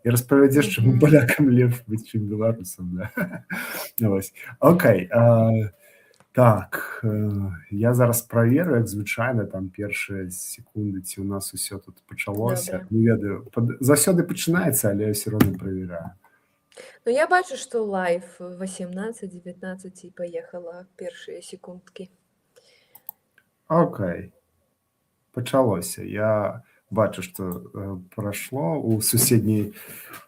і распавядзеш, чаму Мгм. палякам лепш быць, чым беларусам, да. Вось. Окей. Так, я зараз праверу, як звычайна, там першыя секунды, ці ў нас усё тут пачалося. Добра. Не ведаю, заўсёды пачынаецца, але я ўсё роўна праверяю. Ну, я бачу, што лайв 18-19 і паехала першыя секундкі. Окей. Пачалося. Я бачу, што прайшло ў суседняй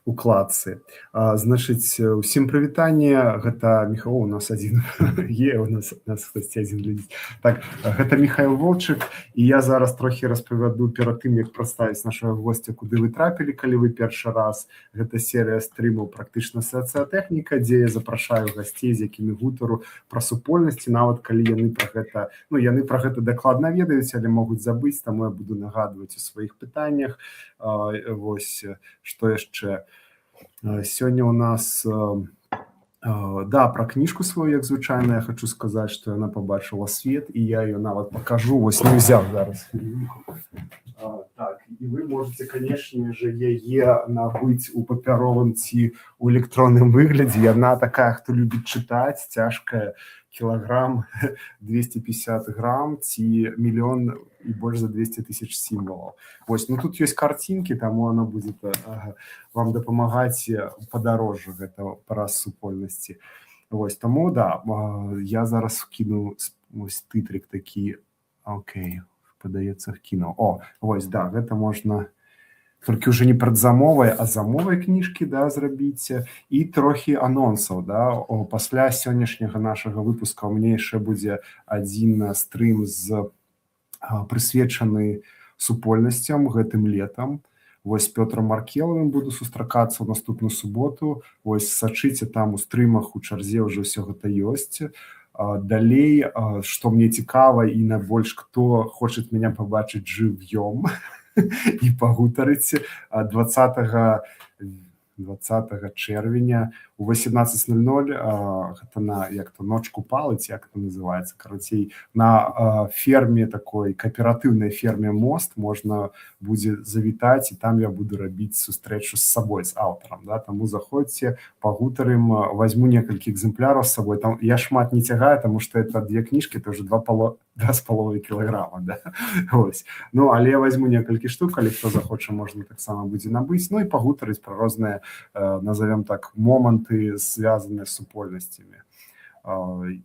укладцы. Значыць, усім прывітанне. Гэта Міхаил, у нас адзін є, у нас хтосьці адзін глядзіць. Так, гэта Міхаил Волчык, і я зараз трохі распавяду перад тым, як прадставіць нашага госця, куды вы трапілі, калі вы першы раз. Гэта серыя стрымаў «Практычна сацыятэхніка», дзе я запрашаю гасцей, з якімі гутару пра супольнасці, нават калі яны пра гэта дакладна ведаюць, але могуць забыць, таму я буду нагадваць у сваіх пытаннях. Вось, што яшчэ? Сёння у нас, да, пра кніжку сваю, як звычайна, я хочу сказаць, што яна пабачыла свет, і я ее нават пакажу. Вось, не ўзяў зараз. Так, і вы можете, конечно же, яе набыць у папяровым ці у электронным выглядзе. Яна такая, хто любіць чытаць, цяжкая, кілаграм, 250 грам ці мільён і больш за 200 тысяч сімвалаў. Вось, ну тут ёсць картинкі, таму она будзе вам дапамагаць падарожжу гэта праз супольнасці. Вось, таму, да, я зараз кіну вось тытрик такі, окей, падаецца, кінуў. О, вось, да, гэта можна толькі ўжо не прадзамовай, а замовай кніжкі, да, зрабіць, і трохі анонсаў, да. Пасля сённяшняга нашага выпуска ў мяне яшчэ будзе адзін стрым прысвечаны супольнасцям гэтым летам. Вось, з Пётрам Маркелавым буду сустракацца ў наступную суботу. Вось, сачыце там у стрымах, у чарзе ўжо ўсё гэта ёсць. Далей, што мне цікава і найбольш, хто хоча мяне пабачыць жывьём і пагутарыць, 20 чэрвеня у 18:00, гэта на, як то, ноч купалы, ці як это называецца, карацей, на ферме такой, кааператыўнай ферме «Мост» можна будзе завітаць, і там я буду рабіць сустрэчу з сабой, з аўтарам, да, таму заходзьце, пагутарым, возьму некалькі экземпляраў з сабой, там я шмат не цягаю, таму што это 2 кніжкі, это ўжо 2,5 кілаграма, да, ось. Ну, але я возьму некалькі штук, калі хто захоча, можна таксама будзе набыць, ну і пагутарыць пра розныя, назовем так, моманты, звязаныя з супольнасцямі.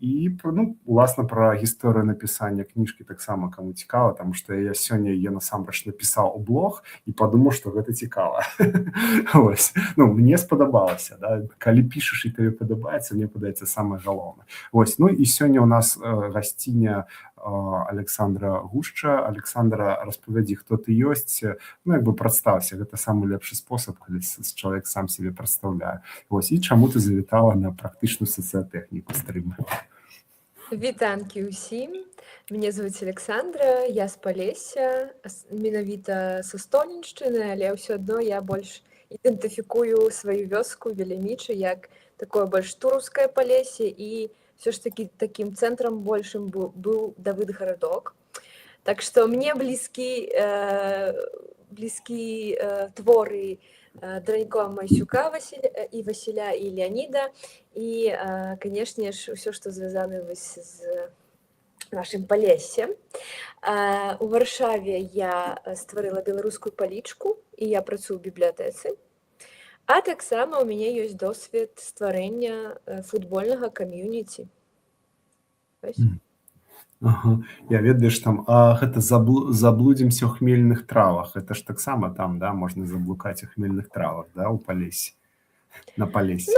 І, ну, уласна, пра гісторыю напісання кніжкі таксама каму цікава, таму што я сёння яе насамрэч напісаў у блог і падумаў, што гэта цікава. Ось. Ну, мне спадабалася, да? Калі пішаш і табе падабаецца, мне падаецца самае галоўнае. Ось. Ну і сёння у нас гасціня Александра Гушча. Александра, распавядзі, хто ты ёсць, ну, як бы прадстаўся, гэта самы лепшы спосаб, калі чалавек сам сябе прадстаўляе. Вось, і чаму ты завітала на практычную сацыятэхніку стрым? Вітанкі ўсім. Мяне звуць Александра, я з Палесся, менавіта са Століншчыны, але ўсё адно я больш ідэнтыфікую сваю вёску Велямічы як такое больш турускае Палессе, і все ж таки таким цэнтрам большым быў Давыдгарадок. Так што мне блізкі творы Дранькова Масюка і Васіля і Леаніда, і, канешне ж, усё, што звязана з нашым Палессем. У Варшаве я стварыла беларускую палічку, і я працую ў бібліятэцы. А таксама ў мяне ёсць досвед стварэння футбольнага кам'юніці. Ага. Я ведаеш там, а гэта заблудзімся ў хмельных травах. Гэта ж таксама там, да, можна заблукаць у хмельных травах, да, у Палесе, на Палесе.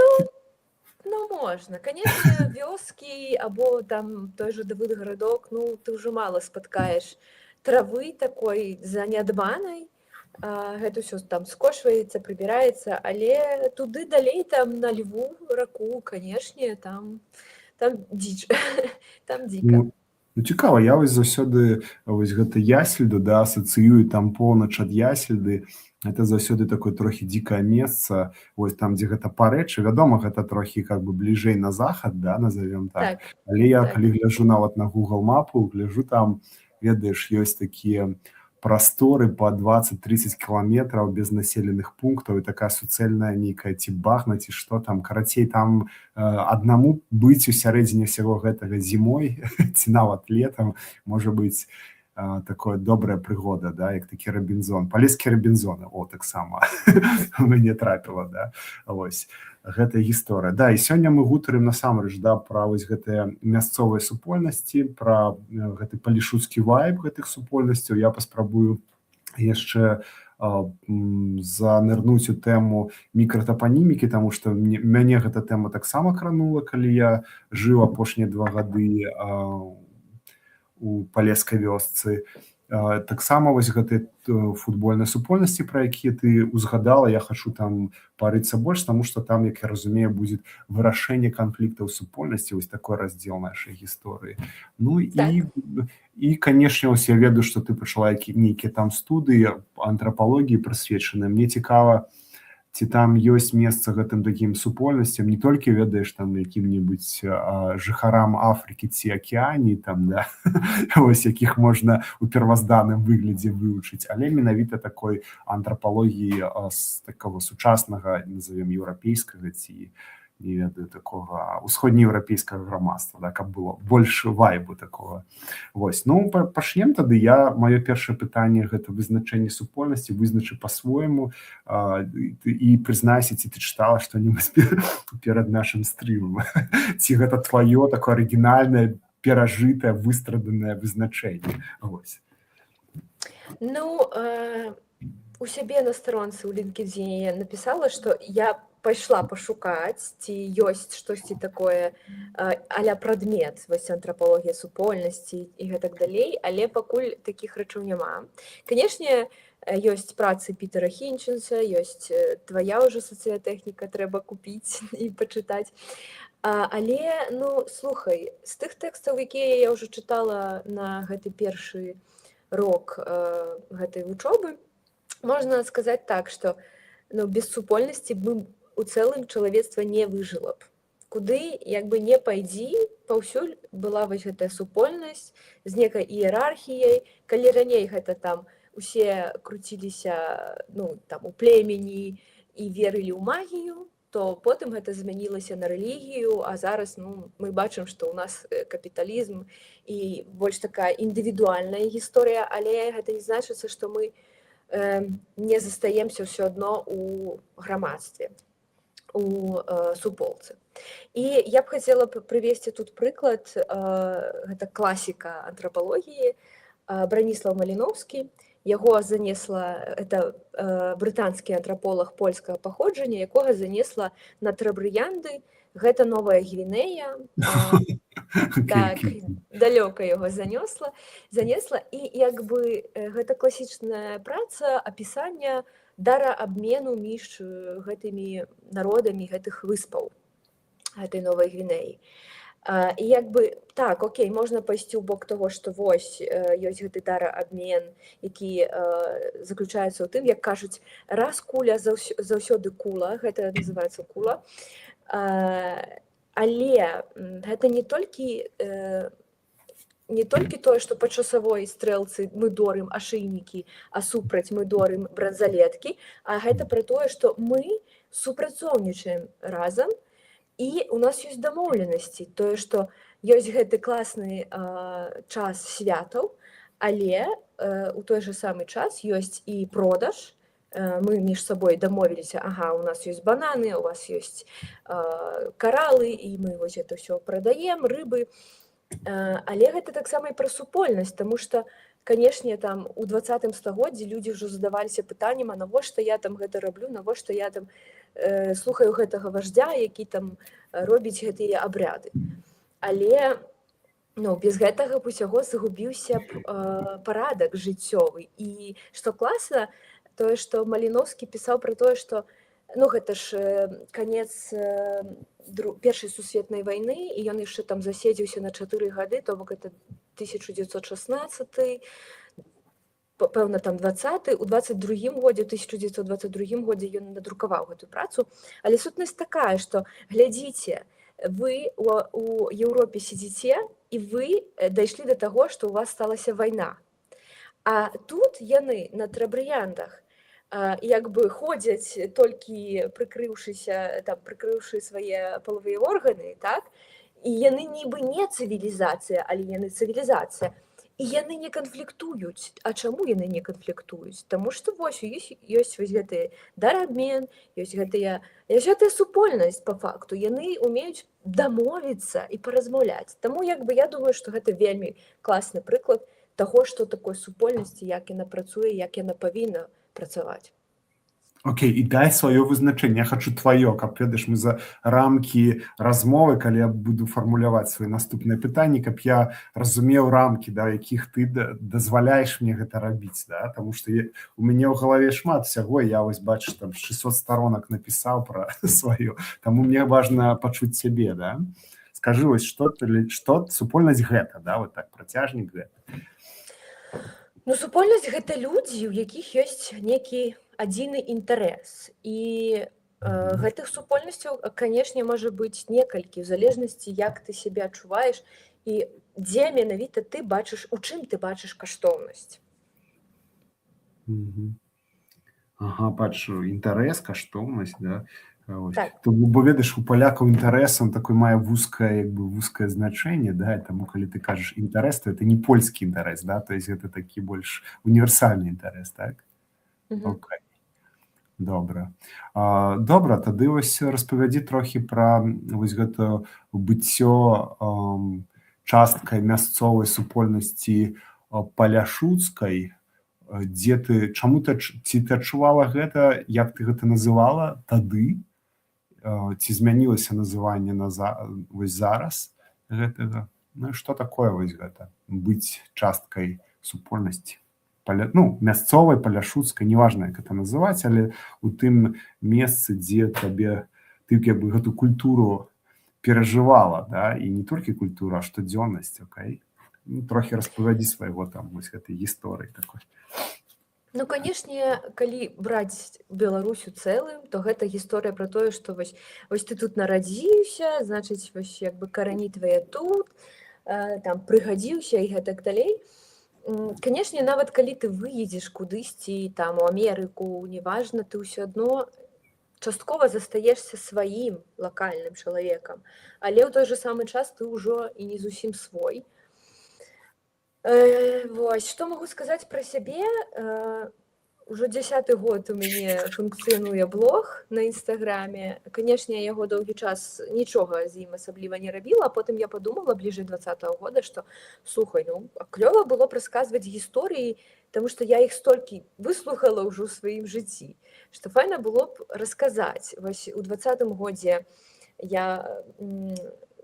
Ну, можна. Канешне, вёскі або там той же Давыдгарадок, ну, ты ўжо мала спаткаеш травы такой занядбанай. Гэта ўсё там скошваецца, прыбіраецца, але туды далей, там на Льву, раку, канешне, там дзіч, там дзіка. Ну, цікава, я вось заўсёды вось гэта Ясельду, да, асацыюю там поўнач ад Ясельды. Гэта заўсёды такое трохі дзікае месца, вось там, дзе гэта парэчы. Вядома, гэта трохі как бы бліжэй на захад, да, назовем так. Але я, калі гляжу нават на Google мапу, гляжу там, ведаеш, ёсць такія прасторы по 20-30 кіламетраў без населеных пунктаў, і такая суцэльная нейкая ці багна, ці што там. Карацей, там аднаму быць у сярэдзіне ўсяго гэтага зімой ці нават летам можа быць такое добрая прыгода, да, як такі Робінзон. Палескі Робінзоны, таксама мяне трапіла, да, вось. Гэтая гісторыя. Да, і сёння мы гутарым насамрэч, да, пра вось гэтыя мясцовыя супольнасці, пра гэты палішуцкі вайб гэтых супольнасцяў. Я паспрабую яшчэ занырнуць у тэму мікратапанімікі, таму што мяне гэта тэма таксама кранула, калі я жыў апошнія 2 гады у палескай вёсцы. Таксама вось гэтыя футбольныя супольнасці, пра якія ты узгадала, я хачу там парыцца больш, таму што там, як я разумею, будзе вырашэнне канфліктаў супольнасці, вось такой раздзел нашай гісторыі. Ну і канешне, вось я ведаю, што ты пачала нейкія там студыі антрапалогіі прысвечаныя. Мне цікава, ці там ёсць месца гэтым такім супольнасцям, не толькі ведаеш там якім-небудзь жыхарам Афрыкі ці Акіяніі, там, да, ось якіх можна у первазданным выглядзе вывучыць, але менавіта такой антрапалогіі з такого сучаснага, назовем, еўрапейскага ці, не ведаю, такога усходнееўрапейскага грамадства, да, каб было больш вайбу такого. Вось. Ну, пачнем тады. Маё першае пытанне — гэта вызначэнне супольнасці, вызначы па-свойму, і прызнайся, ці ты чытала што-небудзь перад нашым стрымам. Ці гэта тваё такое арыгінальнае, перажытае, выстраданае вызначэнне. Вось. Ну, у сябе на старонцы ў LinkedIn я напісала, што я пайшла пашукаць, ці ёсць штосьці такое а-ля прадмет, вось антрапалогія супольнасці і гэтак далей, але пакуль такіх рэчаў няма. Канешне, ёсць працы Пітера Хінчынса, ёсць твая ўжо сацыятэхніка, трэба купіць і пачытаць. Але, ну, слухай, з тых тэкстаў, якія я ўжо чытала на гэты першы рок гэтай вучобы, можна сказаць так, што без супольнасці мы у цэлым чалавецтва не выжыла б. Куды, як бы не пайдзі, паўсюль была вось гэтая супольнасць з некай іерархіяй. Калі раней гэта там усе круціліся, ну, там у племені і верылі ў магію, то потым гэта змянілася на рэлігію, а зараз, ну, мы бачым, што ў нас капіталізм і больш такая індывідуальная гісторыя, але гэта не значыцца, што мы не застаемся ўсё адно ў грамадстве, у суполцы. І я б хацела прывесці тут прыклад, гэта класіка антрапалогіі, Браніслаў Маліноўскі. Яго занесла, это брытанскі антраполаг польскага паходжання, якога занесла на Трабрыянды, гэта Новая Гвінея. Так, далёка яго занесла, і як бы гэта класічная праца апісання дараабмену між гэтымі народамі гэтых выспаў, гэтай Новай Гвінеі. І як бы, так, окей, можна пайсці ў бок таго, што вось ёсць гэты дараабмен, які заключаецца ў тым, як кажуць, раз куля, заўсёды кула, гэта называецца кула. Але гэта не толькі тое, што па часавой стрэлцы мы дорым ашыйнікі, а супраць мы дорым бранзалеткі, а гэта пра тое, што мы супрацоўнічаем разам, і у нас ёсць дамоўленасці, тое, што ёсць гэты класны час святаў, але у той жа самы час ёсць і продаж. Мы між сабой дамовіліся, ага, у нас ёсць бананы, у вас ёсць каралы, і мы вось гэта ўсё прадаем, рыбы. Але гэта таксама і пра супольнасць, таму што, канешне, там у 20 стагоддзі людзі ўжо задаваліся пытаннем, а навошта я там гэта раблю, навошта я там слухаю гэтага вождя, які там робіць гэтыя абряды. Але без гэтага б усяго загубіўся парадак жыццёвы. І што класна, тое, што Маліноўскі пісаў пра тое, што гэта ж канец Першай сусветнай вайны, і ён яшчэ там заседзіўся на 4 гады, то бок это 1916, пэўна там 20, у 22 годзе, у 1922 годзе ён надрукаваў гэту працу. Але сутнасць такая, што глядзіце, вы у Еўропе сидзіце, і вы дайшлі да таго, што у вас сталася вайна. А тут яны на трабрыяндах як бы ходзяць толькі прыкрыўшы свае палавыя органы, так? І яны нібы не цывілізацыя, але яны цывілізацыя. І яны не канфліктуюць. А чаму яны не канфліктуюць? Таму што вось ёсць вось гэты дарабмен, ёсць гэтая супольнасць па факту. Яны умеюць дамовіцца і паразмаўляць. Таму як бы я думаю, што гэта вельмі класны прыклад таго, што такой супольнасці, як яна працуе, як яна павінна працаваць. Окей, і дай сваё вызначэнне. Я хачу тваё, каб ведаеш, мы за рамкі размовы, калі я буду фармуляваць свае наступныя пытанні, каб я разумеў рамкі, да, якіх ты дазваляеш мне гэта рабіць, да? Таму што у мяне ў галаве шмат усяго, я вось бачыш, там 600 сторонак напісаў пра сваё, таму мне важна пачуць цябе, да? Скажы, вось, што супольнасць гэта, да, вот так, працяжнік гэта. Ну, супольнасць гэта людзі, у якіх ёсць некі адзіны інтарэс. І гэтых супольнасцяў, канешне, можа быць некалькі, у залежнасці, як ты сябе адчуваеш і дзе менавіта ты бачыш, у чым ты бачыш каштоўнасць. Ага, бачу, інтарэс, каштоўнасць, да? Так. Бо ведаеш, у палякаў інтарэс, он такое мае вузкае значэнне, да, таму калі ты кажаш інтарэс, то это не польскі інтарэс, да, то есть гэта такі больш універсальны інтарэс, так? Окей. Добра. Добра, тады вось распавядзі трохі пра вось гэта быццё часткай мясцовай супольнасці паляшуцкай, дзе ты, ці ты адчувала гэта, як ты гэта называла тады, ці змянілася называнне вось зараз гэтага? Ну, што такое вось гэта, быць часткай супольнасці? Ну, мясцовай, паляшуцкай, неважна, як гэта называць, але у тым месцы, дзе ты як бы гэту культуру перажывала, да, і не толькі культура, а штодзённасць, окей? Ну, трохі распавядзі свайго там вось гэтай гісторыі такой. Ну, канешне, калі браць Беларусь у цэлым, то гэта гісторыя пра тое, што вось ты тут нарадзіўся, значыць, вось як бы карані твае тут, там прыгадзіўся і гэтак далей. Канешне, нават калі ты выедзеш кудысьці, там, у Амерыку, неважна, ты ўсё адно часткова застаешся сваім лакальным чалавекам, але ў той жа самы час ты ўжо і не зусім свой. Вось, што магу сказаць пра сябе? Ужо 10-й год у мяне функцыянуе блог на Інстаграме. Канешне, я яго доўгі час нічога з ім асабліва не рабіла, а потым я падумала бліжэй 20-го года, што, слухай, ну, клёва было б расказваць гісторыі, таму што я іх столькі выслухала ўжо ў сваім жыцці, што файна было б расказаць. Вось у 20-м годзе я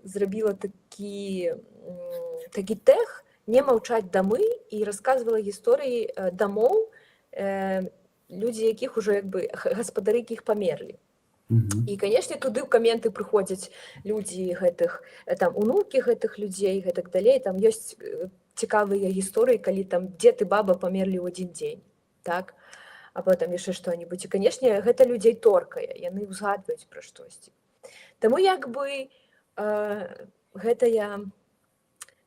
зрабіла такі тэг «Не маўчаць дамы» і расказвала гісторыі дамоў, людзі, якіх ужо як бы гаспадары, якіх памерлі. І, канешне, туды ў каменты прыходзяць людзі гэтых, там, унукі гэтых людзей, гэтак далей, там ёсць цікавыя гісторыі, калі там дзед і баба памерлі ў адзін дзень, так? Або там яшчэ што-небудзь. І, канешне, гэта людзей торкае, яны ўзгадваюць пра штосьці. Таму як бы гэтая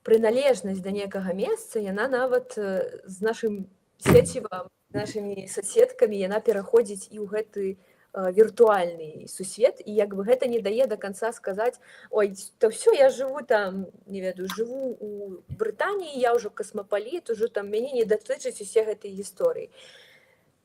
прыналежнасць да некага месца, яна нават з нашым сецівам, нашымі соседкамі, яна пераходзіць і ў гэты віртуальны сусвет, і як бы гэта не дае да канца сказаць, ой, то ўсё, я жыву там, не ведаю, жыву у Брытаніі, я ўжо касмапаліт, ужо там мяне не датычаць усе гэтыя гісторыі.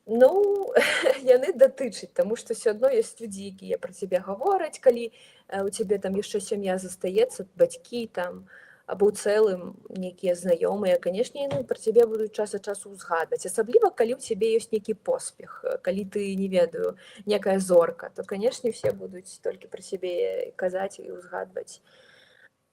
Ну, яны датычаць, таму што ўсё адно ёсць людзі, якія пра цябе гавораць, калі у цябе там яшчэ сям'я застаецца, бацькі там, або ў цэлым нейкія знаёмыя, канешне, яны пра цябе будуць час ад часу ўзгадваць. Асабліва, калі ў цябе ёсць нейкі поспех, калі ты, не ведаю, некая зорка, то, канешне, все будуць толькі пра сябе казаць і ўзгадваць.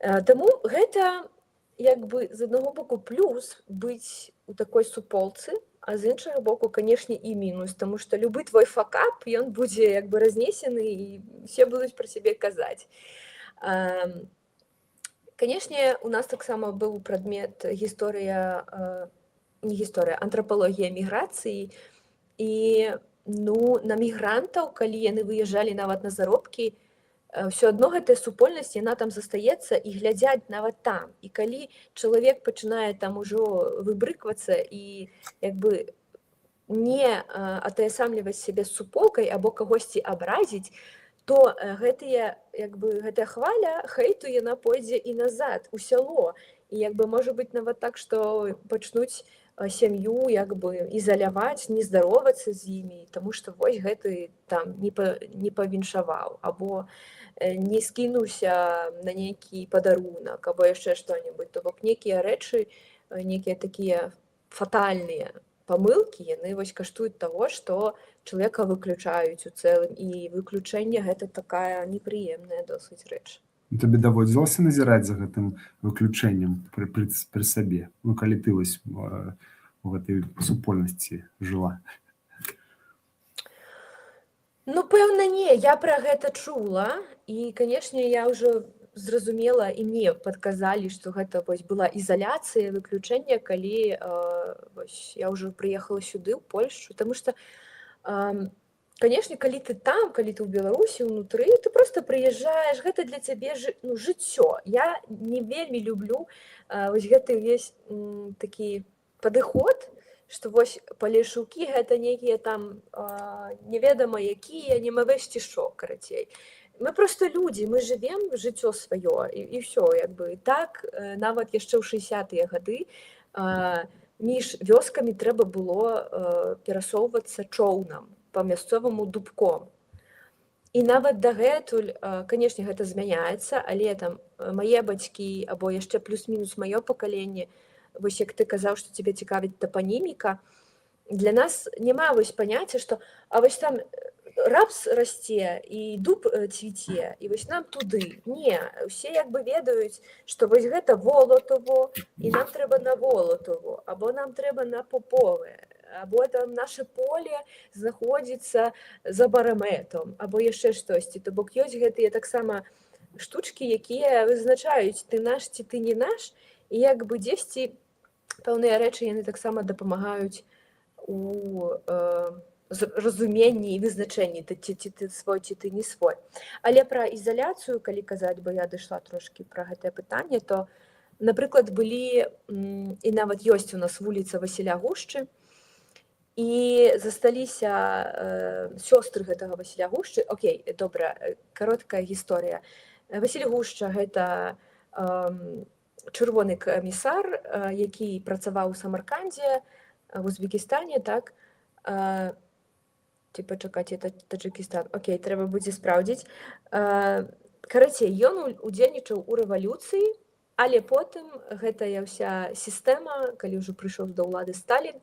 Таму гэта, як бы, з аднаго боку плюс быць у такой суполцы, а з іншага боку, канешне, і мінус, таму што любы твой факап, ён будзе, як бы, разнесены, і все будуць пра сябе казаць. Канешне, у нас таксама быў прадмет антрапалогія міграцыі. І, ну, на мігрантаў, калі яны выязджалі нават на заробкі, ўсё адно гэтая супольнасць яна там застаецца і глядзяць нават там. І калі чалавек пачынае там ужо выбрыквацца і як бы не атаясамліваць сябе з суполкай або кагосьці абразіць, то гэтая хваля хэйту яна пойдзе і назад у сяло. І як бы можа быць нават так, што пачнуць сям'ю як бы ізаляваць, не здаровацца з імі, таму што вось гэты там не павіншаваў або не скінуўся на нейкі падарунак або яшчэ што-небудзь. То бок нейкія рэчы, нейкія такія фатальныя памылкі, яны вось каштуюць таго, што чалавека выключаюць у цэлым, і выключэнне гэта такая непрыемная досыць рэч. Табе даводзілася назіраць за гэтым выключэннем пры сабе, ну калі ты вось у гэтай супольнасці жыла? Ну, пэўна, не, я пра гэта чула, і, канешне, я ўжо зразумела, і мне падказалі, што гэта вось была ізаляцыя, выключэнне, калі вось, я ўжо прыехала сюды, ў Польшчу, таму што, канешне, калі ты там, калі ты ў Беларусі ўнутры, ты проста прыязджаеш, гэта для цябе жыццё. Я не вельмі люблю вось гэты ўвесь такі падыход, што вось палешукі гэта нейкія там неведама якія, немаве сцішок, карацей. Мы проста людзі, мы жывем жыццё сваё, і ўсё, як бы. Так, нават яшчэ ў 60-тыя гады між вёскамі трэба было перасоўвацца чоўнам па мясцоваму дубком. І нават дагэтуль, канешне, гэта змяняецца, але там мае бацькі або яшчэ плюс-мінус маё пакаленне, вось як ты казаў, што цябе цікавіць тапаніміка, для нас няма вось паняцця, што а вось там рапс расце і дуб цвіце, і вось нам туды. Не, усе як бы ведаюць, што вось гэта Волатово, і нам трэба на Волатово, або нам трэба на Попове, або там наше поле знаходзіцца за Бараметом, або яшчэ штосьці. То бок ёсць гэтыя таксама штучкі, якія вызначаюць, ты наш ці ты не наш, і як бы дзесьці пэўныя рэчы яны таксама дапамагаюць у разуменні і вызначэнні, ці ты свой, ці ты не свой. Але пра ізаляцыю, калі казаць, бо я дайшла трошкі пра гэтае пытанне, то, напрыклад, былі, і нават ёсць у нас вуліца Васіля Гушчы, і засталіся сёстры гэтага Васіля Гушчы. Окей, добра, кароткая гісторыя. Васіль Гушча гэта чырвоны камісар, які працаваў у Самаркандзе, в Узбекістане, так, ці пачакаць, это Таджикістан, окей, трэба будзе спраўдзіць. Карацей, ён удзельнічаў у рэвалюцыі, але потым гэтая ўся сістэма, калі ўжо прыйшоў да ўлады Сталін,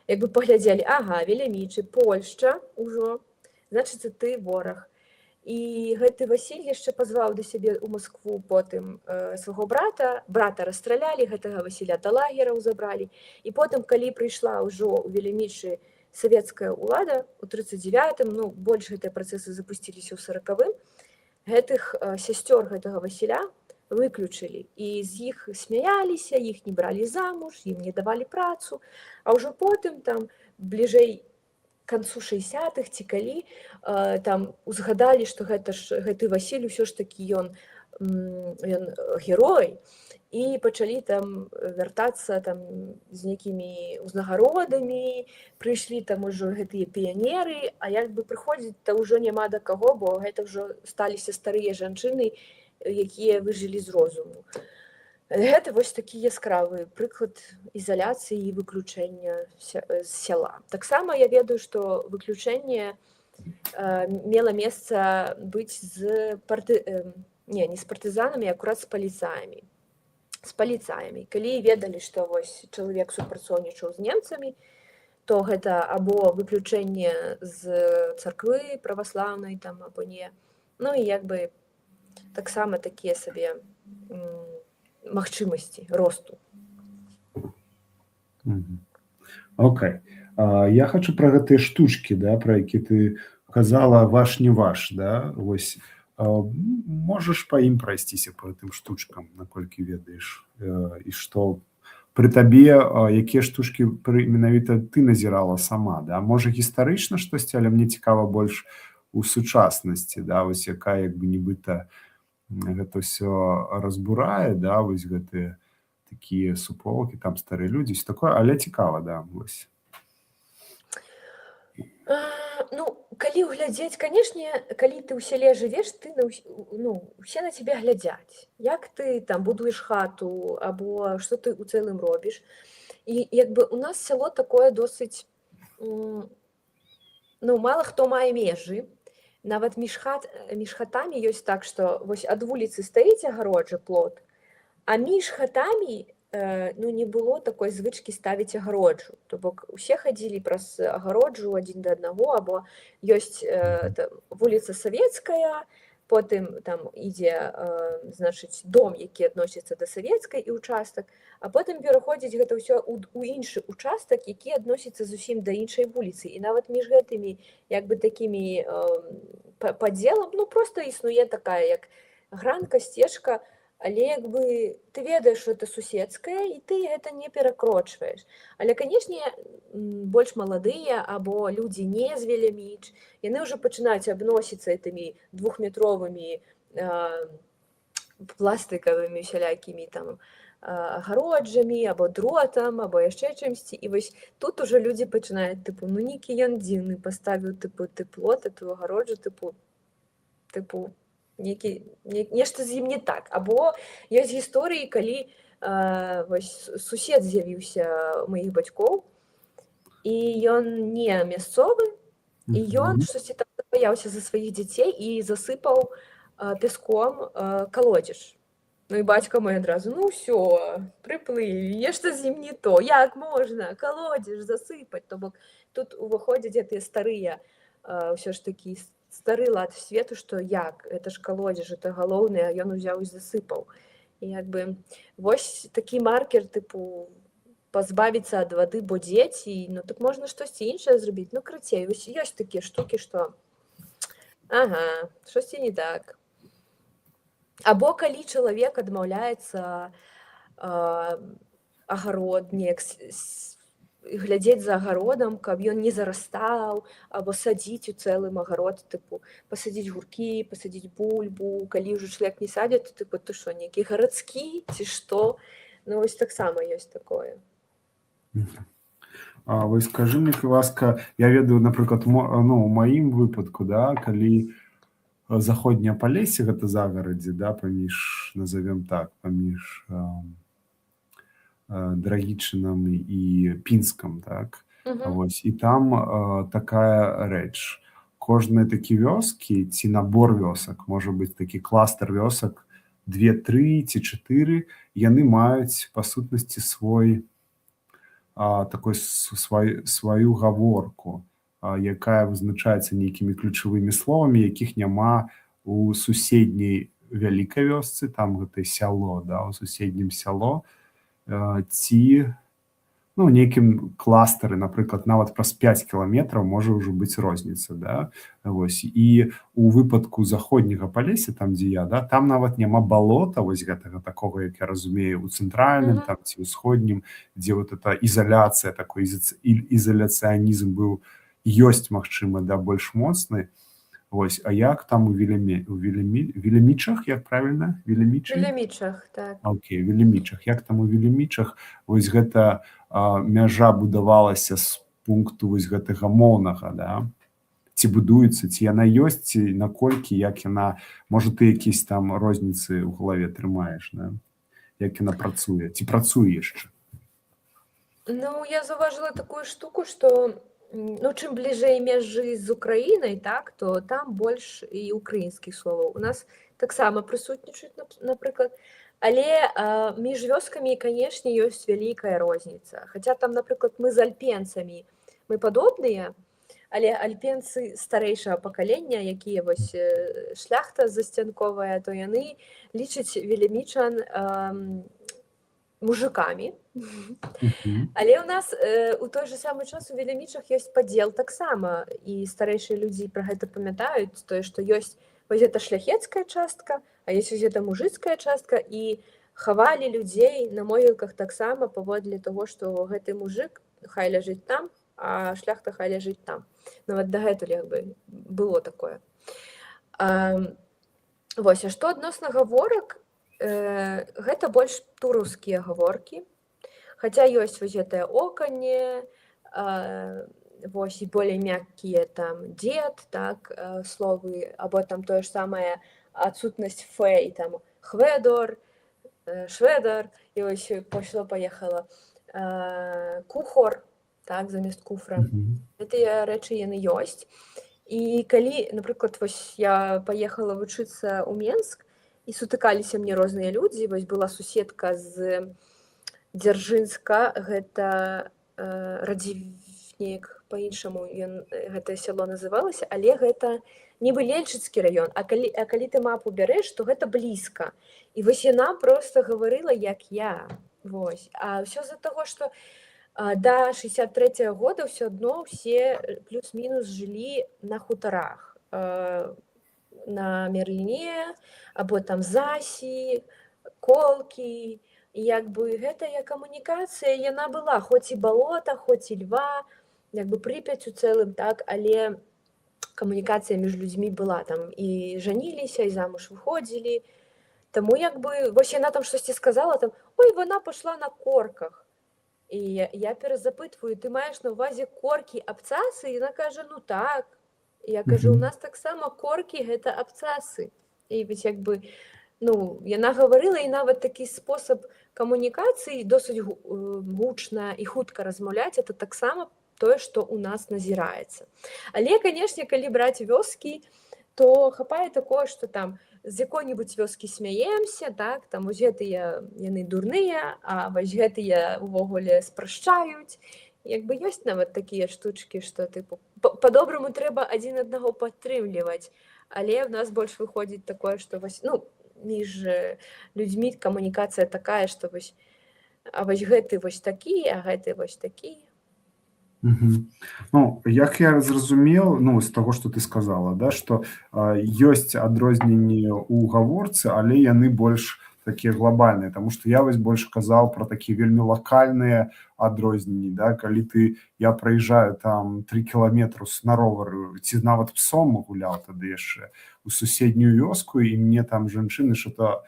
як бы паглядзелі, ага, Велямічы, Польшча ўжо, значыцца, ты вораг. І гэты Васіль яшчэ пазваў да сябе ў Маскву потым свайго брата расстралялі, гэтага Васіля да лагераў забралі. І потым, калі прыйшла ўжо ў Велямічы савецкая ўлада у 39-м, ну, больш гэтыя працэсы запусціліся ў 40-м, гэтых сясцёр гэтага Васіля выключылі. І з іх смяяліся, іх не бралі замуж, ім не давалі працу. А ўжо потым, там, бліжэй канцу 60-х ці калі, там узгадалі, што гэты Васіль усё ж такі ён герой, і пачалі там вяртацца там з нейкімі ўзнагародамі, прыйшлі там ужо гэтыя піянеры, а як бы прыходзіць-то ўжо няма да каго, бо гэта ўжо сталіся старыя жанчыны, якія выжылі з розуму. Гэта вось такі яскравы прыклад ізаляцыі і выключэння з сяла. Таксама я ведаю, што выключэнне мела месца быць не з партызанамі, а акурат з паліцаямі. З паліцаямі. Калі ведалі, што вось чалавек супрацоўнічаў з немцамі, то гэта або выключэнне з царквы праваслаўнай, там, або не. Ну і як бы таксама такія сабе магчымасці росту. Окей. Я хочу пра гэтыя штучкі, да, пра які ты казала, ваш не ваш, да, вось. Можаш па ім прайсціся па гэтым штучкам, наколькі ведаеш, і што пры табе, якія штучкі менавіта ты назірала сама, да? Можа гістарычна штосьці, але мне цікава больш у сучаснасці, да, вось якая як бы нібыта гэта ўсё разбурае, да, вось гэтыя такія суполкі, там старыя людзі, всё такое, але цікава, да, вось. Ну, калі ўглядзець, канешне, калі ты ў сяле жывеш, ты усе на цябе глядзяць. Як ты там будуеш хату або што ты ў цэлым робіш. І як бы у нас сяло такое досыць, мала хто мае межы. Нават між хатамі ёсць так, што вось ад вуліцы стаіць агароджа, плот, а між хатамі не было такой звычкі ставіць агароджу. То бок усе хадзілі праз агароджу адзін да аднаго, або ёсць вуліца Савецкая, потым там ідзе, значыць, дом, які адносіцца да Савецкай і ўчастак, а потым пераходзіць гэта ўсё ў іншы ўчастак, які адносіцца зусім да іншай вуліцы. І нават між гэтымі як бы такімі падзелам, проста існуе такая як гранка, сцежка, але як бы ты ведаеш, што это суседская, і ты гэта не перакрочваеш. Але, канешне, больш маладыя або людзі не з Веляміч, яны ўжо пачынаюць абносіцца гэтымі двухметровымі пластыкавымі усялякімі там агароджамі, або дротам, або яшчэ чымсьці. І вось тут ужо людзі пачынаюць, нейкі ён дзіўны паставіў, ты плот, эту агароджу, нешта з ім не так. Або ёсць гісторыі, калі вось сусед з'явіўся у маіх бацькоў, і ён не мясцовы, і ён штосьці там баяўся за сваіх дзяцей і засыпаў пяском калодзеж. І бацька мой адразу, ўсё, прыплылі, нешта з ім не то, як можна калодзеж засыпаць? То бок тут уваходзяць гэтыя старыя, ўсё ж такі стары лад свету, што як, это ж калодзеж, это галоўнае, а ён узяў і засыпаў. І як бы вось такі маркер, пазбавіцца ад вады, бо дзеці, так можна штосьці іншае зрабіць. Крыцей, вось ёсць такія штукі, што штосьці не так. Або калі чалавек адмаўляецца агарод неяк глядзець за агародам, каб ён не зарастаў, або садзіць у цэлым агарод, пасадзіць гуркі, пасадзіць бульбу. Калі ўжо чалавек не садзіць, то ты што, нейкі гарадскі ці што? Вось таксама ёсць такое. Вось скажы мне, ласка, я ведаю, напрыклад, у маім выпадку, да, калі заходняе Палессе, гэта загарадзе, да, паміж, назовем так, паміж Драгічынам і Пінскам, так? Вось, і там такая рэч. Кожныя такі вёскі, ці набор вёсак, можа быць такі кластер вёсак, 2, 3 ці 4, яны маюць, па сутнасці, сваю гаворку, якая вызначаецца нейкімі ключавымі словамі, якіх няма у суседняй вялікай вёсцы, там гэта сяло, да, у суседнім сяло, ці у нейкім кластары, напрыклад, нават праз 5 кіламетраў можа ўжо быць розніца, да, вось. І у выпадку заходняга Палесся, там, дзе я, да, там нават няма балота, вось гэтага такога, як я разумею, у цэнтральным, там, ці ўсходнім, дзе вот эта ізаляцыя, такой ізаляцыянізм быў, ёсць, магчыма, да, больш моцны. Вось, а як там у Велямічах, як правільна? Велямічах, так. Окей, Велямічах. Як там у Велямічах вось гэта мяжа будавалася з пункту вось гэтага моўнага, да? Ці будуецца, ці яна ёсць, ці наколькі, як яна, можа, ты якісь там розніцы ў галаве трымаеш, да? Як яна працуе? Ці працуе яшчэ? Я заўважыла такую штуку, што чым бліжэй межы з Украінай, так, то там больш і украінскіх словаў. У нас таксама прысутнічаюць, напрыклад, але між вёскамі, канешне, ёсць вялікая розніца. Хаця там, напрыклад, мы з альпенцамі, мы падобныя, але альпенцы старэйшага пакалення, якія вось шляхта засцянковая, то яны лічаць велямічан мужикамі. Але ў нас у той же самы час у Велямічах ёсць падзел таксама, і старэйшыя людзі пра гэта памятаюць, тое, што ёсць вось гэта шляхецкая частка, а ёсць вось гэта мужыцкая частка, і хавалі людзей на могілках таксама паводле таго, што гэты мужык хай ляжыць там, а шляхта хай ляжыць там. Нават дагэтуль як бы было такое. Вось, а што адносна гаворак, гэта больш тураўскія гаворкі, хаця ёсць вось гэтае оканне, вось і болей мяккія там дзед, так, словы, або там тое ж самае адсутнасць фэ і там хведор, шведар, і вось пайшло-паехала. Кухор, так, замест куфра. Гэтыя рэчы яны ёсць. І калі, напрыклад, вось я паехала вучыцца ў Менск, і сутыкаліся мне розныя людзі, вось была суседка з Дзяржынска, гэта Радзівнік, па-іншаму гэтае сяло называлася, але гэта нібы Лельчыцкі раён, а калі ты мапу бярэш, то гэта блізка. І вось яна проста гаварыла, як я. Вось. А ўсё з-за таго, што да 63-го года ўсё адно ўсе плюс-мінус жылі на хутарах, на Мерліне, або там Засі, Колкі. І як бы гэтая камунікацыя, яна была, хоць і балота, хоць і Льва, як бы Прыпяць у цэлым, так, але камунікацыя між людзьмі была там, і жаніліся, і замуж выходзілі. Таму як бы, вось яна там штосьці сказала, там, ой, вона пашла на корках. І я перазапытваю, ты маеш на ўвазе коркі абцасы? І яна кажа, ну так. І я кажу, у нас таксама коркі гэта абцасы. І вось як бы, ну, яна гаварыла, і нават такі спосаб камунікацыі досыць гучна і хутка размаўляць, это таксама тое, што ў нас назіраецца. Але, канешне, калі браць вёскі, то хапае такое, што там з якой-небудзь вёскі смяемся, так, там вось гэтыя яны дурныя, а вось гэтыя ўвогуле спрашчаюць. Як бы ёсць нават такія штучкі, што тыпу па-добраму трэба адзін аднаго падтрымліваць, але ў нас больш выходзіць такое, што вось, ну, між людзьмі камунікацыя такая, што вось, а вось гэты вось такі, а гэты вось такі. Ну, як я зразумеў, ну, з таго, што ты сказала, да, што ёсць адрозненні ў гаворцы, але яны больш такія глобальныя, таму што я вось больш казаў пра такія вельмі лакальныя адрозненні, да, калі я праязджаю там 3 кіламетры на ровары, ці нават псом гуляў тады яшчэ у суседнюю вёску, і мне там жанчыны што-то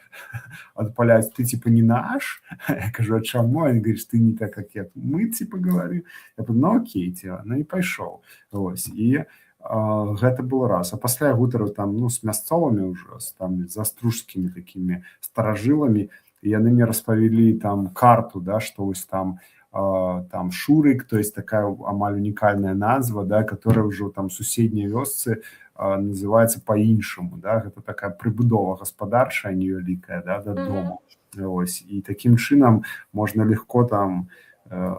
адпаляюць, ты типа не наш? Я кажу, а чаму? Они говорят, ты не так, как я. Мы типа говорю. Я говорю, ну окей, типа, ну і пайшоў. Ось, і гэта было раз. А пасля я гутарыў там, ну, з мясцовымі ўжо, там, з астружскімі такімі старажыламі, і яны мне распавялі там карту, да, што вось там Шурык, то есть такая амаль унікальная назва, да, которая ўжо там суседняй вёсцы называецца па-іншаму, да, гэта такая прыбудова гаспадарчая невялікая, да, да дому. Ось, і такім чынам можна легко там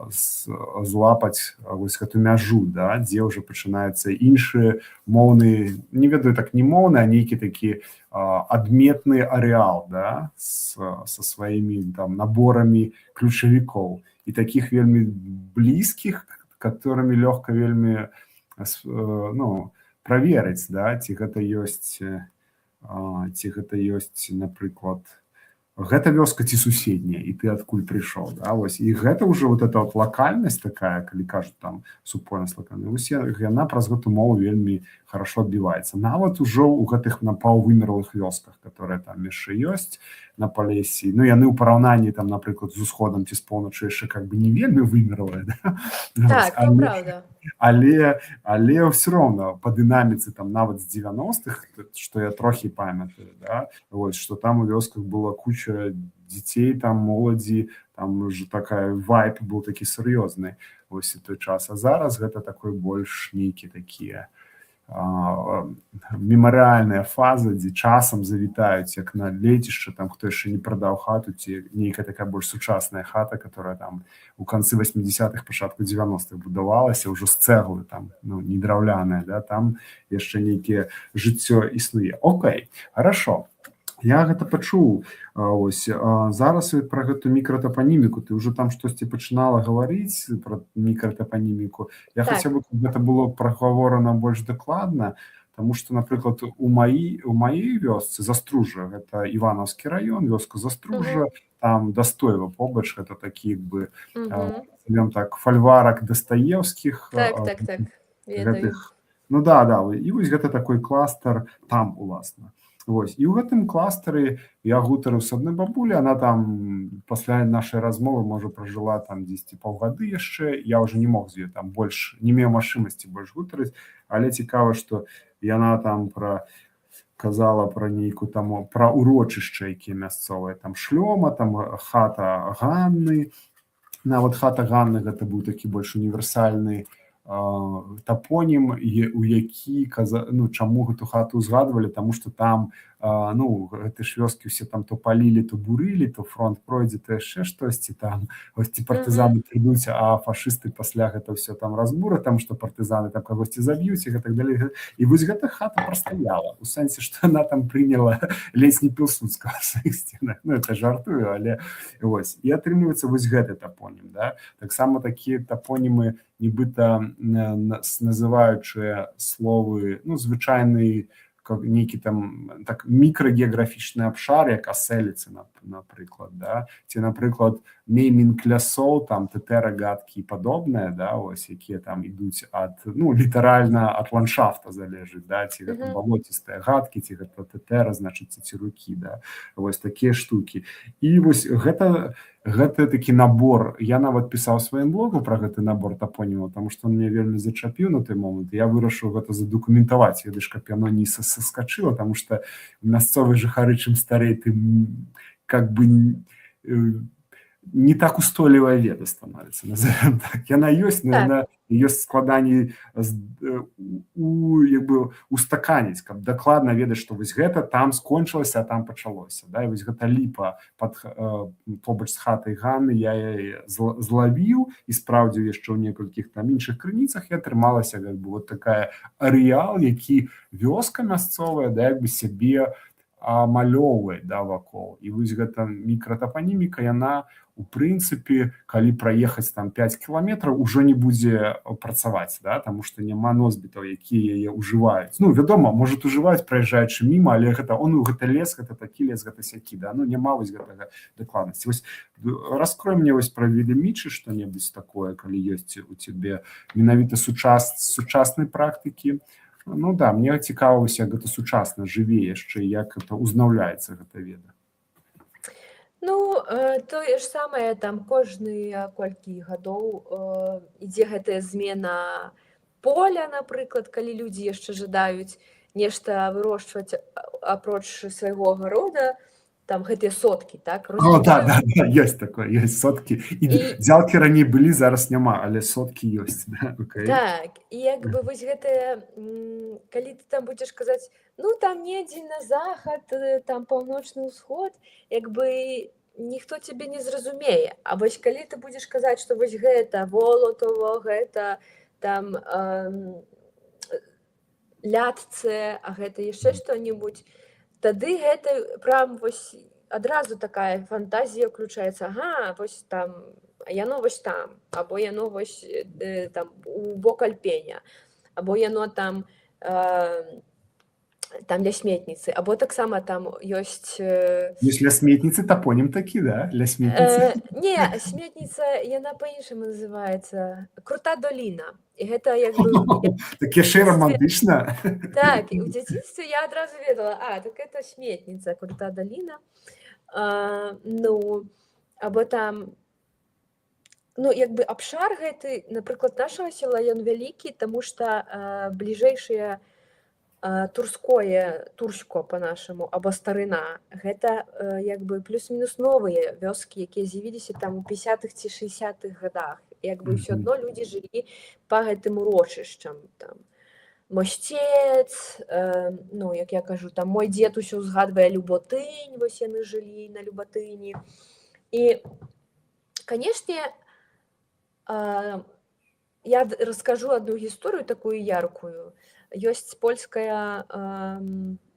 злапаць вось гэту мяжу, да, дзе ўжо пачынаецца іншы моўны, не ведаю, так не моўны, а нейкі такі адметны арэал, да, са сваімі там наборамі ключавікоў. І такіх вельмі блізкіх, которымі лёгка вельмі, ну, праверыць, да, ці гэта ёсць, напрыклад, гэта вёска ці суседняя, і ты адкуль прыйшоў, да, вось, і гэта ўжо вот эта вот лакальнасць такая, калі кажуць там супольнасць лакальная, вось яна праз гэту мову вельмі хорошо адбіваецца. Нават ужо ў гэтых напаўвымерлых вёсках, которые там яшчэ ёсць на Палесі, ну, яны ў параўнанні там, напрыклад, з усходам ці з поўначы яшчэ как бы не вельмі вымерлыя, да? Так, ну, правда. Але ўсё роўна па дынаміцы там нават з 90-х, што я трохі памятаю, да, вось, што там у вёсках была куча дзяцей, там моладзі, там уже такая вайб быў такі сур'ёзны вось у той час. А зараз гэта такой больш нейкі такія мемарыяльная фаза, дзе часам завітаюць, як на лецішча, там хто яшчэ не прадаў хату, ці нейкая такая больш сучасная хата, которая там у канцы 80-х, пачатку 90-х будавалася, ўжо з цэглы, там, ну, не драўляная, да, там яшчэ нейкае жыццё існуе. Окей, хорошо. Я гэта пачуў. Ось, зараз пра гэту мікратапаніміку, ты ўжо там штосьці пачынала гаварыць пра мікратапаніміку. Я хацеў бы, каб гэта было прагаворана больш дакладна, таму што, напрыклад, у маёй вёсцы Застружжа, гэта Іванаўскі раён, вёска Застружжа, там Дастоева побач, гэта такі, як бы, назовем так, фальварак дастаеўскіх Так, ведаю. гэтых. Ну да, і вось гэта такой кластар там уласна. Вось. І ў гэтым кластары я гутарыў з адной бабулі, она там пасля нашай размовы, можа, пражыла там 10 паўгады яшчэ, я ўжо не мог з ёй там больш, не меў магчымасці больш гутарыць, але цікава, што яна там казала пра нейкую там, пра урочышча, якія мясцовыя, там шлёма, там хата Ганны. Нават хата Ганны гэта быў такі больш універсальны тапонім, у які, чаму гэту хату узгадвалі, таму што там, гэты ж вёскі ўсе там то палілі, то бурылі, то фронт пройдзе, то яшчэ штосьці там, ось ці партызаны прыйдуць, а фашысты пасля гэта ўсё там разбура, там што партызаны там кагосьці заб'юць і гэтак далей. І вось гэта хата прастаяла, у сэнсе, што яна там прыняла ледзь не Пілсудскага ў сваіх сценах. Это жартую, але вось. І атрымліваецца вось гэты тапонім, да? Таксама такія тапонімы, нібыта называючыя словы, звычайны нейкі там так мікрагеаграфічны абшар, як аселіцы, напрыклад, да? Ці, напрыклад, неймінг лясоў, там тэтэра, гадкі і падобнае, да, ось, якія там ідуць ад, літаральна ад ландшафта залежыць, да, ці гэта балоцістыя гадкі, ці гэта тэтэра, значыць, ці рукі, да, вось такія штукі. І вось гэта такі набор, я нават пісаў сваім блогу пра гэты набор тапонімаў, таму што он мне вельмі зачапіў на той момант, я вырашыў гэта задакументаваць, ведаеш, каб яно не саскачыла, таму што мясцовыя жыхары, чым старэй, тым как бы не так устойлівая веда становіцца, назовем так. Яна ёсць, но яна ёсць складаней устаканіць, каб дакладна ведаць, што вось гэта там скончылася, а там пачалося. Да? І вось гэта ліпа побач з хатай Ганны, я яе злавіў і спраўдзіў яшчэ ў некалькіх там іншых крыніцах, і атрымалася вот такая арэал, які вёска мясцовая, да, як бы сябе амалёўвае, да, вакол. І вось гэта мікратапаніміка, яна у прынцыпе, калі праехаць там 5 кіламетраў, ужо не будзе працаваць, да, таму што няма носьбітаў, якія яе ўжываюць. Вядома, можа, ужываюць, праязджаючы міма, але гэта лес, гэта такі лес, гэта сякі, да, няма вось гэтага дакладнасці. Вось раскрой мне вось пра відэмічы што-небудзь такое, калі ёсць у цябе менавіта сучаснай практыкі. Да, мне цікава, як гэта сучасна жыве яшчэ, як гэта узнаўляецца гэта веда. Тое ж самае, там кожныя колькі гадоў ідзе гэтая змена поля, напрыклад, калі людзі яшчэ жадаюць нешта вырошчваць апроч свайго агарода, там гэтыя соткі, так? Да, ёсць такое, ёсць соткі. І дзялкі раней былі, зараз няма, але соткі ёсць. Так, і як бы вось гэтае, калі ты там будзеш казаць, там недзе на захад, там паўночны ўсход, як бы ніхто цябе не зразумее. А вось калі ты будзеш казаць, што вось гэта Волотово, гэта там Лятце, а гэта яшчэ што-небудзь, тады гэта прям вось адразу такая фантазія ўключаецца. Вось там, яно вось там, або яно вось там у бок Альпеня, або яно там ля сметніцы, або таксама там ёсць... Ёсць ля сметніцы тапонім такі, да? Ля сметніцы? Не, сметніца, яна па-іншаму называецца Крута доліна. І гэта як бы... Так яшчэ романтычна. Так, і ў дзяцінстве я адразу ведала, так гэта сметніца, Крута доліна. Або там... як бы абшар гэты, напрыклад, нашага села, ён вялікі, таму што бліжэйшыя Турсько по-нашаму, або Старына, гэта як бы плюс-мінус новыя вёскі, якія з'явіліся там у 50-х ці 60-х годах. Як бы ўсё адно людзі жылі па гэтым урочышчам. Мосцец, як я кажу, там мой дзед усё згадвае Люботынь, вось яны жылі на Люботыні. І, канешне, я раскажу одну гісторыю такую яркую. Ёсць польская,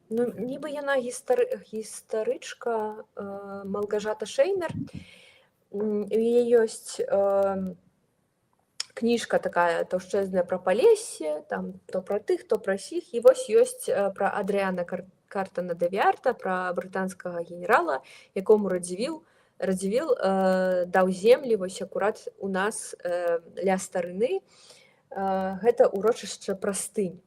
нібы яна гістарычка Малгажата Шейнер. У яе ёсць кніжка такая таўшчэзная пра Палессе, там то пра тых, то пра сіх. І вось ёсць пра Адрыяна Картана де Віарта, пра брытанскага генерала, якому Радзівіл Радзівіл даў землі вось акурат у нас ля старыны, гэта ўрочышча Прастынь.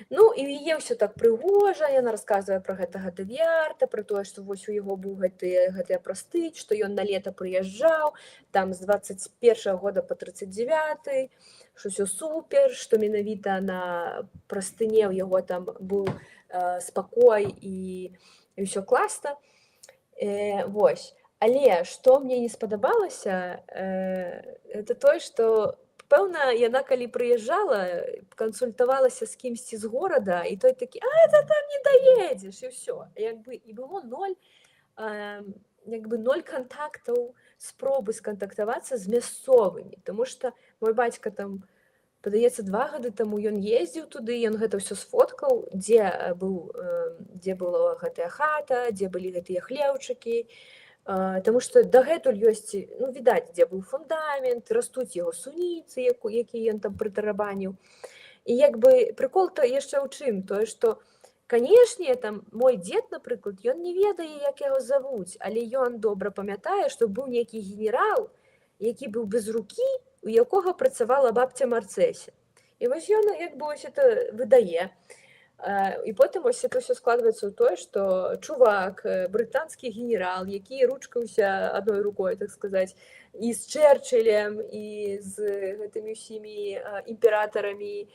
Ну і яе ўсё так прыгожа, яна расказвае пра гэтага Давярта, пра тое, што вось у яго быў гэтая Прастынь, што ён на лета прыязджаў, там з 21 года по 39, што ўсё супер, што менавіта на Прастыне ў яго там быў спакой і ўсё класна. Вось. Але што мне не спадабалася, это тое, што пэўна, яна калі прыязджала, кансультавалася з кімсьці з горада, і той такі: «А, это там не даедзеш», і ўсё. І было ноль кантактаў, спробы скантактавацца з мясцовымі, таму што мой бацька там, падаецца, 2 гады таму ён ездзіў туды, ён гэта ўсё сфоткаў, дзе была гэтая хата, дзе былі гэтыя хлеўчыкі, таму што дагэтуль ёсць, ну, відаць, дзе быў фундамент, растуць яго суніцы, які ён там прытарабаніў. І як бы прыкол-то яшчэ ў чым? Тое, што, канешне, там мой дзед, напрыклад, ён не ведае, як яго завуць, але ён добра памятае, што быў нейкі генерал, які быў без рукі, у якога працавала бабця Марцэся. І вось ён як бы ось это выдае. І потым ось это ўсё складваецца ў тое, што чувак, брытанскі генерал, які ручкаўся адной рукой, так сказаць, і з Чэрчылем, і з гэтымі ўсімі імператарамі,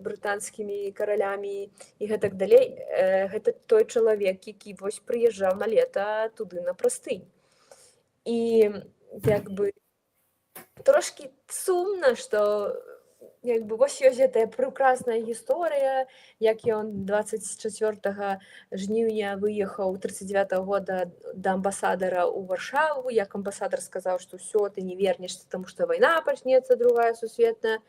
брытанскімі каралямі і гэтак далей, гэта той чалавек, які вось прыязджаў на лета туды на Прастынь. І як бы трошкі сумна, што як бы вось ёсць гэтая прекрасная гісторыя, як ён 24 жніўня выехаў 39 года да амбасадара ў Варшаву, як амбасадар сказаў, што ўсё, ты не вернешся, таму што вайна пачнецца, другая сусветная.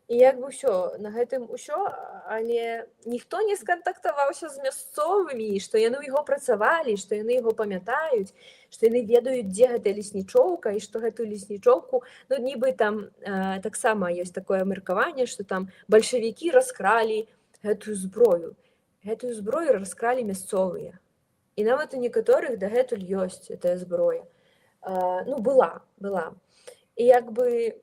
І як бы ўсё, на гэтым усё, але ніхто не скантактаваўся з мясцовымі, што яны ў яго працавалі, што яны яго памятаюць, што яны ведаюць, дзе гэтая леснічоўка, і што гэтую леснічоўку, ну, нібы там таксама ёсць такое меркаванне, што там бальшавікі раскралі гэтую зброю. Гэтую зброю раскралі мясцовыя. І нават у некаторых дагэтуль ёсць гэтая зброя. Ну, была. І як бы,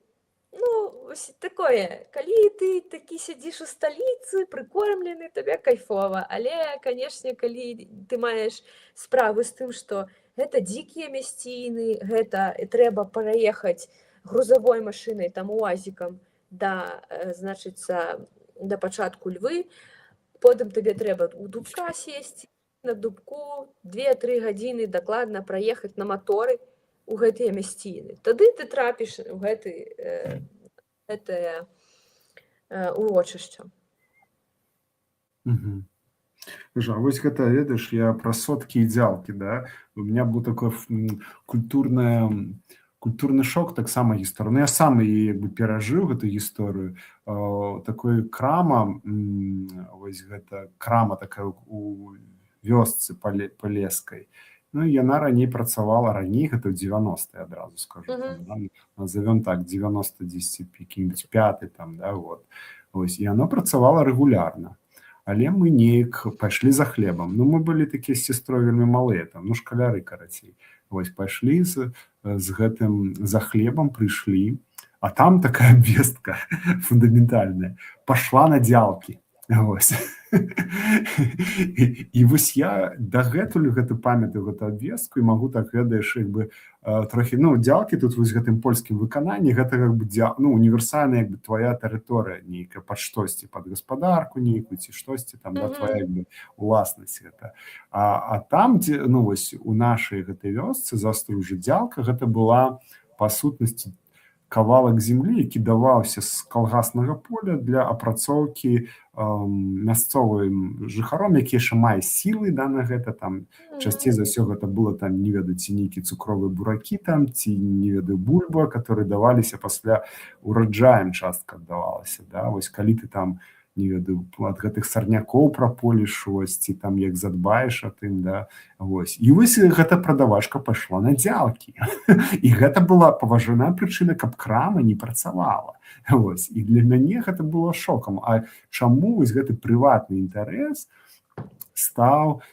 ну, ось такое, калі ты такі сядзіш у сталіцы, прыкормлены, табе кайфова, але, канешне, калі ты маеш справы з тым, што гэта дзікія мясціны, гэта трэба праехаць грузавой машынай, там, уазікам, значыцца, да пачатку Львы, потым табе трэба ў Дубка сесці, на Дубку 2-3 гадзіны дакладна праехаць на маторы у гэтыя мясціны. Тады ты трапіш у гэтае урочышча. Слушай, а вось гэта, ведаеш, я пра соткі і дзялкі, да? У меня быў такой культурны шок, таксама гісторыя. Ну, я сам як бы перажыў гэту гісторыю. Такой крама, вось гэта крама такая у вёсцы палескай. Ну, яна раней працавала, гэта ў 90-е, адразу скажу. Назовём так, 95-й там, да, вот. Ось, і яно працавала рэгулярна. Але мы неяк пайшлі за хлебам. Ну, мы былі такія з сестрой вельмі малыя, там, ну, шкаляры, карацей. Ось, пайшлі з гэтым за хлебам, прыйшлі, а там такая абвестка фундаментальная. Пашла на дзялкі. Вось. І вось я дагэтуль гэта памятаю, гэту абвестку, і магу так, ведаеш, як бы трохі, ну, дзялкі тут вось гэтым польскім выкананні, гэта як бы, ну, універсальная, як бы, твоя тэрыторыя нейкая пад штосьці, пад гаспадарку нейкую, ці штосьці там, да, твоя, як бы, уласнасць гэта. А там, дзе, ну, вось, у нашай гэтай вёсцы, за Астружы, дзялка, гэта была, па сутнасці, кавалак землі, які даваўся з калгаснага поля для апрацоўкі мясцовым жыхаром, які яшчэ мае сілы, да, на гэта, там, часцей за ўсё гэта было, там, не ведаю, ці нейкі цукровыя буракі, там, ці, не ведаю, бульба, которые даваліся пасля ураджаем, частка аддавалася, да, вось, калі ты там, не ведаю, ад гэтых сарнякоў праполіш шось, ці там як задбаеш а тым, да, вось. І вось гэта прадавачка пайшла на дзялкі. І гэта была паважаная прычына, каб крама не працавала. Вось. І для мяне гэта было шокам. А чаму вось гэты прыватны інтарэс стаў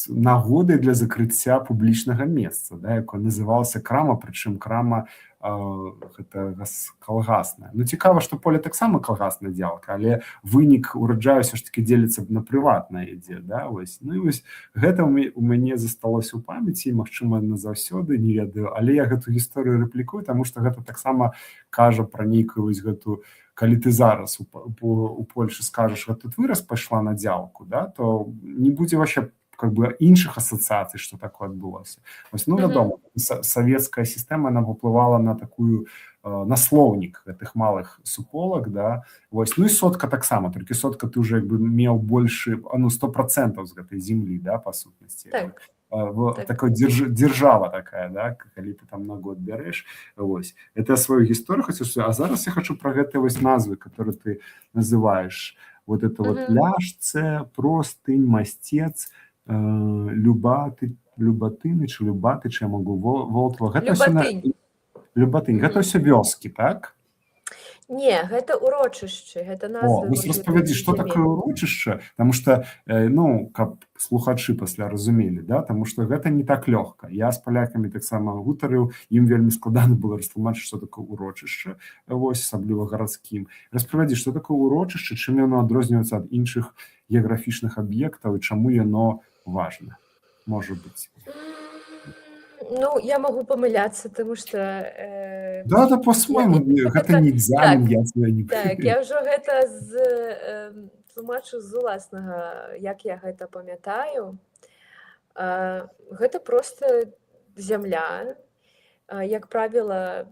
нагодай для закрыцця публічнага месца, да, якое называлася крама, прычым крама гэта калгасная. Ну цікава, што поле таксама калгасная дзялка, але вынік ураджаю ўсё ж таки дзеліцца на прыватнае ідзе, да, вось. Ну і вось гэта у мяне засталося ў памяці, магчыма, назаўсёды, не ведаю, але я гэту гісторыю рэплікую, таму што гэта таксама кажа пра нейкую вось гэту, калі ты зараз у Польшы скажаш, вот тут выраз пайшла на дзялку, да, то не будзе вообще іншых асацыяцый, што такое адбылося. Вось, ну, вядома, савецкая сістэма, она паўплывала на такую, на слоўнік гэтых малых суполак, да, вось, ну і сотка таксама, толькі сотка ты уже меў большы, 100% з гэтай землі, да, па сутнасці. Так. Такая держава такая, да, калі ты там на год бярэш, вось. Это сваю гісторыю хочу, а зараз я хочу пра гэтыя вось назвы, которые ты называешь. Вот это вот ляжце, простынь, масцец, Любатыныч, Любатыч, я могу, Волтва. Любатынь. Гэта ўсё вёскі, так? Не, гэта урочышчы, гэта назвы. Вось распавядзі, што такое урочышча, таму што, ну, каб слухачы пасля разумелі, да, таму што гэта не так лёгка. Я з палякамі таксама гутарыў, ім вельмі складана было растлумачыць, што такое урочышча, вось, асабліва гарадскім. Распавядзі, што такое урочышча, чым яно адрозніваецца ад іншых геаграфічных аб'ектаў і чаму яно важна, можа быць. Ну, я могу памыляцца, тому што... Да, по-свойму, гэта не экзамен, я тебя не... Так, я ўжо гэта тлумачу з уласнага, як я гэта памятаю. Гэта проста зямля. Як правіла,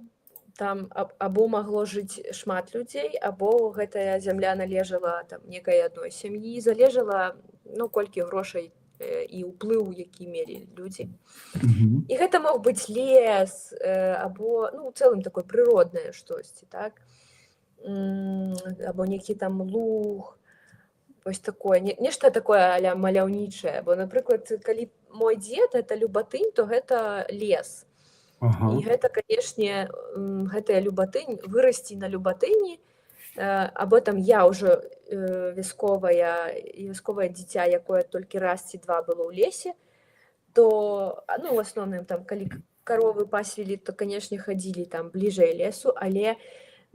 там або магло жыць шмат людзей, або гэтая зямля належала там некай адной сям'і, залежала, ну, колькі грошай і ўплыў, які мелі людзі. І гэта мог быць лес, або, ну, у цэлым такое прыроднае штосьці, так? Або нейкі там луг, вось такое, нешта такое а-ля маляўнічае. Бо, напрыклад, калі мой дзед — это Любатынь, то гэта лес. І гэта, канешне, гэтая Любатынь, вырасці на Любатыні, або там я ўжо вясковае дзіця, якое толькі раз ці два было ў лесе, то, ну, в асноўным, там, калі каровы пасвілі, то, канешне, хадзілі там бліжэй лесу, але,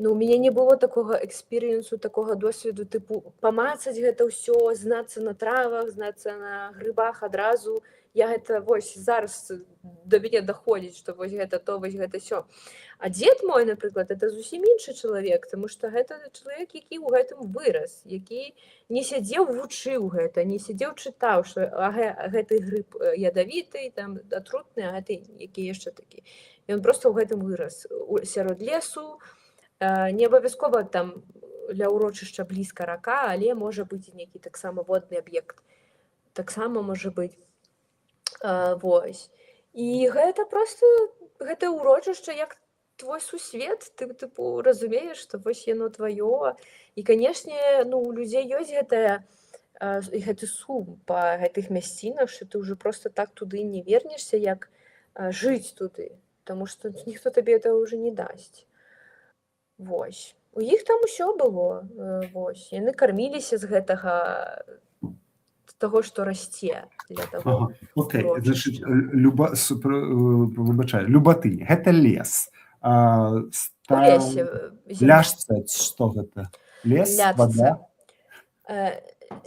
ну, у мяне не было такога экспірыенсу, такога досведу, тыпу, памацаць гэта ўсё, знацца на травах, знацца на грыбах адразу. Я гэта, вось, зараз да мяне даходзіць, што вось гэта то, вось гэта сё. А дзед мой, напрыклад, это зусім іншы чалавек, таму што гэта чалавек, які ў гэтым вырас, які не сядзеў, вучыў гэта, не сядзеў, чытаў, што гэты грыб ядавіты, там, атрутны, а гэты які яшчэ такі. Ён проста ў гэтым вырас, сярод лесу, не абавязкова там для ўрочышча блізка рака, але можа быць і нейкі таксама водны аб'ект. Таксама можа быць. Вось. І гэта проста, гэта ўрочышча як твой сусвет, ты, тыпу, разумееш, што вось яно тваё. І, канешне, ну, у людзей ёсць гэты сум па гэтых мясцінах, што ты ўжо проста так туды не вернешся, як жыць туды, таму што ніхто табе этого ўжо не дасць. Вось. У іх там усё было, вось. Яны карміліся з гэтага, того, што расце для таго. Окей, значит, Любатынь, гэта лес. У лесе. Ляжца, што гэта? Лес, вода?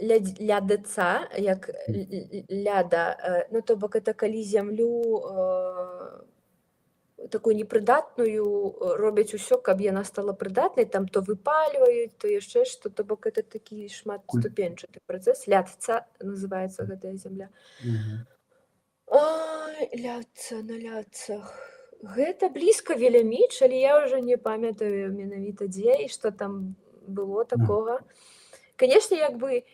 Лядыца, як ляда, ну, то бок, это калі зямлю такую непрыдатную робяць усё, каб яна стала прыдатнай, там то выпальваюць, то яшчэ што, то бок это такі шматступенчаты працэс. Лядца называецца гэтая зямля. Лядца на лядцах. Гэта блізка Веляміч, але я ўжо не памятаю менавіта дзе і што там было такога. Канешне, як бы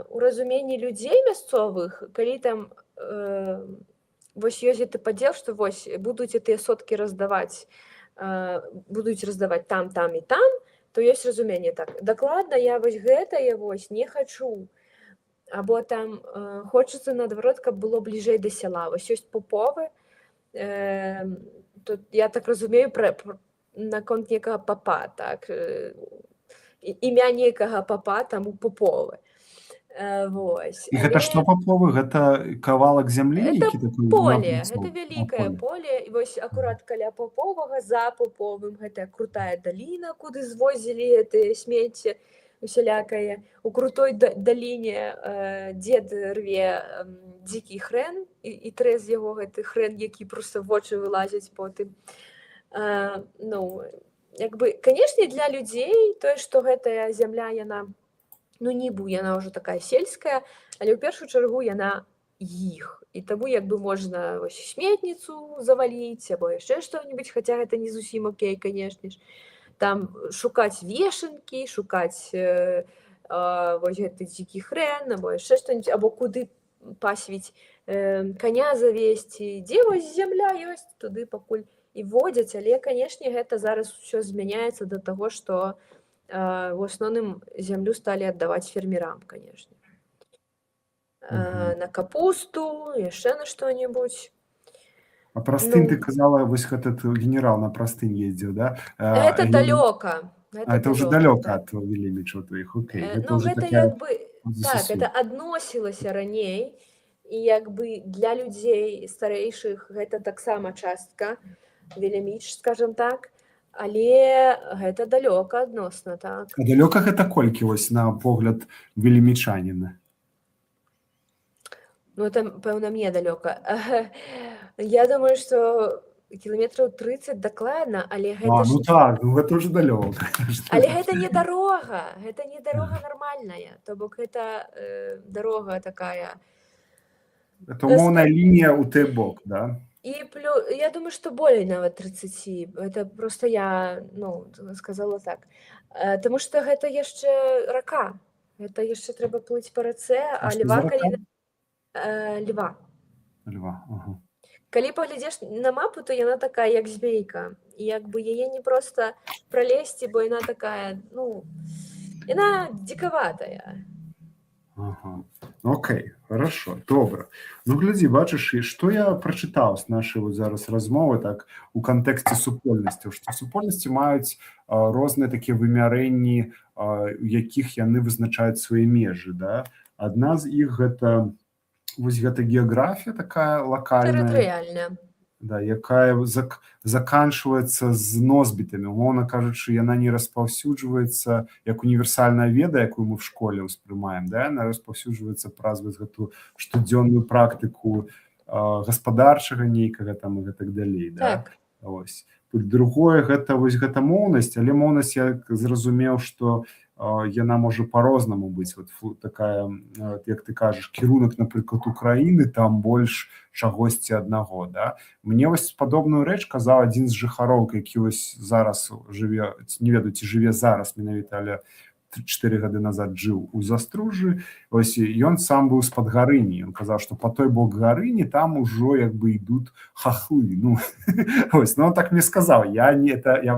у разуменні людзей мясцовых, калі там вось ёсць гэты падзел, што вось будуць гэтыя соткі раздаваць, будуць раздаваць там, там і там, то ёсць разуменне так. Дакладна я вось гэтае вось не хачу. Або там хочацца, наадварот, каб было бліжэй да сяла. Вось ёсць поповы, тут я так разумею наконт некага папа, так, імя некага папа там у поповы. Вось. І гэта што Але паповы? Гэта кавалак зямлі это нейкі такой поле, гэта напрацоўкі? вялікае Поле. поле. І вось акурат каля паповага, за паповым гэтая крутая даліна, куды звозілі гэтыя смецце усялякае. У крутой даліне дзед рве дзікі хрэн і трэ з яго гэты хрэн, які проста вочы вылазяць потым. Ну, як бы, канешне, для людзей тое, што гэтая зямля, яна, ну, нібы яна ўжо такая сельская, але ў першую чаргу яна іх. І таму як бы можна вось сметніцу заваліць або яшчэ што-нибудь, хаця гэта не зусім окей, канешне ж. Там шукаць вешанкі, шукаць вось гэты дзікі хрэн, або яшчэ што-нибудь, або куды пасвіць каня завесці. Дзе вось зямля ёсць, туды пакуль і водзяць, але, канешне, гэта зараз усё змяняецца да таго, што в асноўным зямлю сталі аддаваць фермерам, канешне. На капусту, яшчэ на што-нибудь. А Простынь, ты Ну, казала, вось этот генерал на Простынь ездзіў, да? гэта далёка. Это уже далёка ад Вілімічаў тваіх, окей. Гэта Ну, уже гэта такая як бы, так, гэта адносілася раней, і як бы для людзей старэйшых гэта таксама частка Віліміч, скажем так, але гэта далёка адносна, так. А далёка гэта колькі вось на погляд вілімічаніна? Ну, там, пэўна, мне далёка. Я думаю, што кіламетраў 30 дакладна, але гэта Ну так, ну гэта ўжо далёка. Але гэта не дарога нармальная, то бок гэта дарога такая. Это умоўная лінія ў той бок, да? І я думаю, што болей нават 30. Это просто я, ну, сказала так. Таму што гэта яшчэ рака. Гэта яшчэ трэба плыць па рацэ, а Льва, калі... Льва. Ага. Калі паглядзеш на мапу, то яна такая, як змейка. І як бы яе не проста пралезці, бо яна такая, ну, яна дзікаватая. Ага. Окей, хорошо, добра. Ну, глядзі, бачыш, і што я прачытаў з нашай вот зараз размовы так у кантэксце супольнасцяў, што супольнасці маюць розныя такія вымярэнні, у якіх яны вызначаюць свае межы, да? Адна з іх гэта вось гэта геаграфія такая лакальная, Тэрытарыяльная. да, якая заканчваецца з носьбітамі. Умоўна кажучы, яна не распаўсюджваецца як універсальная веда, якую мы в школе ўспрымаем, да? Яна распаўсюджваецца праз гэту штодзённую практыку гаспадарчага нейкага там і гэтак далей, да? Так. Ось. Другое, гэта вось гэта моўнасць, але моўнасць, я зразумеў, што яна можа по-рознаму быць. Вот такая, як ты кажаш, кірунак, напрыклад, Украіны, там больш чагосьці аднаго, да? Мне вось падобную рэч казаў адзін з жыхароў, які вось зараз жыве, не ведаю, ці жыве зараз менавіта, але 4 гады назад жыў у Застружы. Ось ён сам быў з-пад Гарыні. Ён казаў, што па той бок Гарыні там ужо як бы ідуць хахлы. Ну, ось, ну он так мне сказаў. Я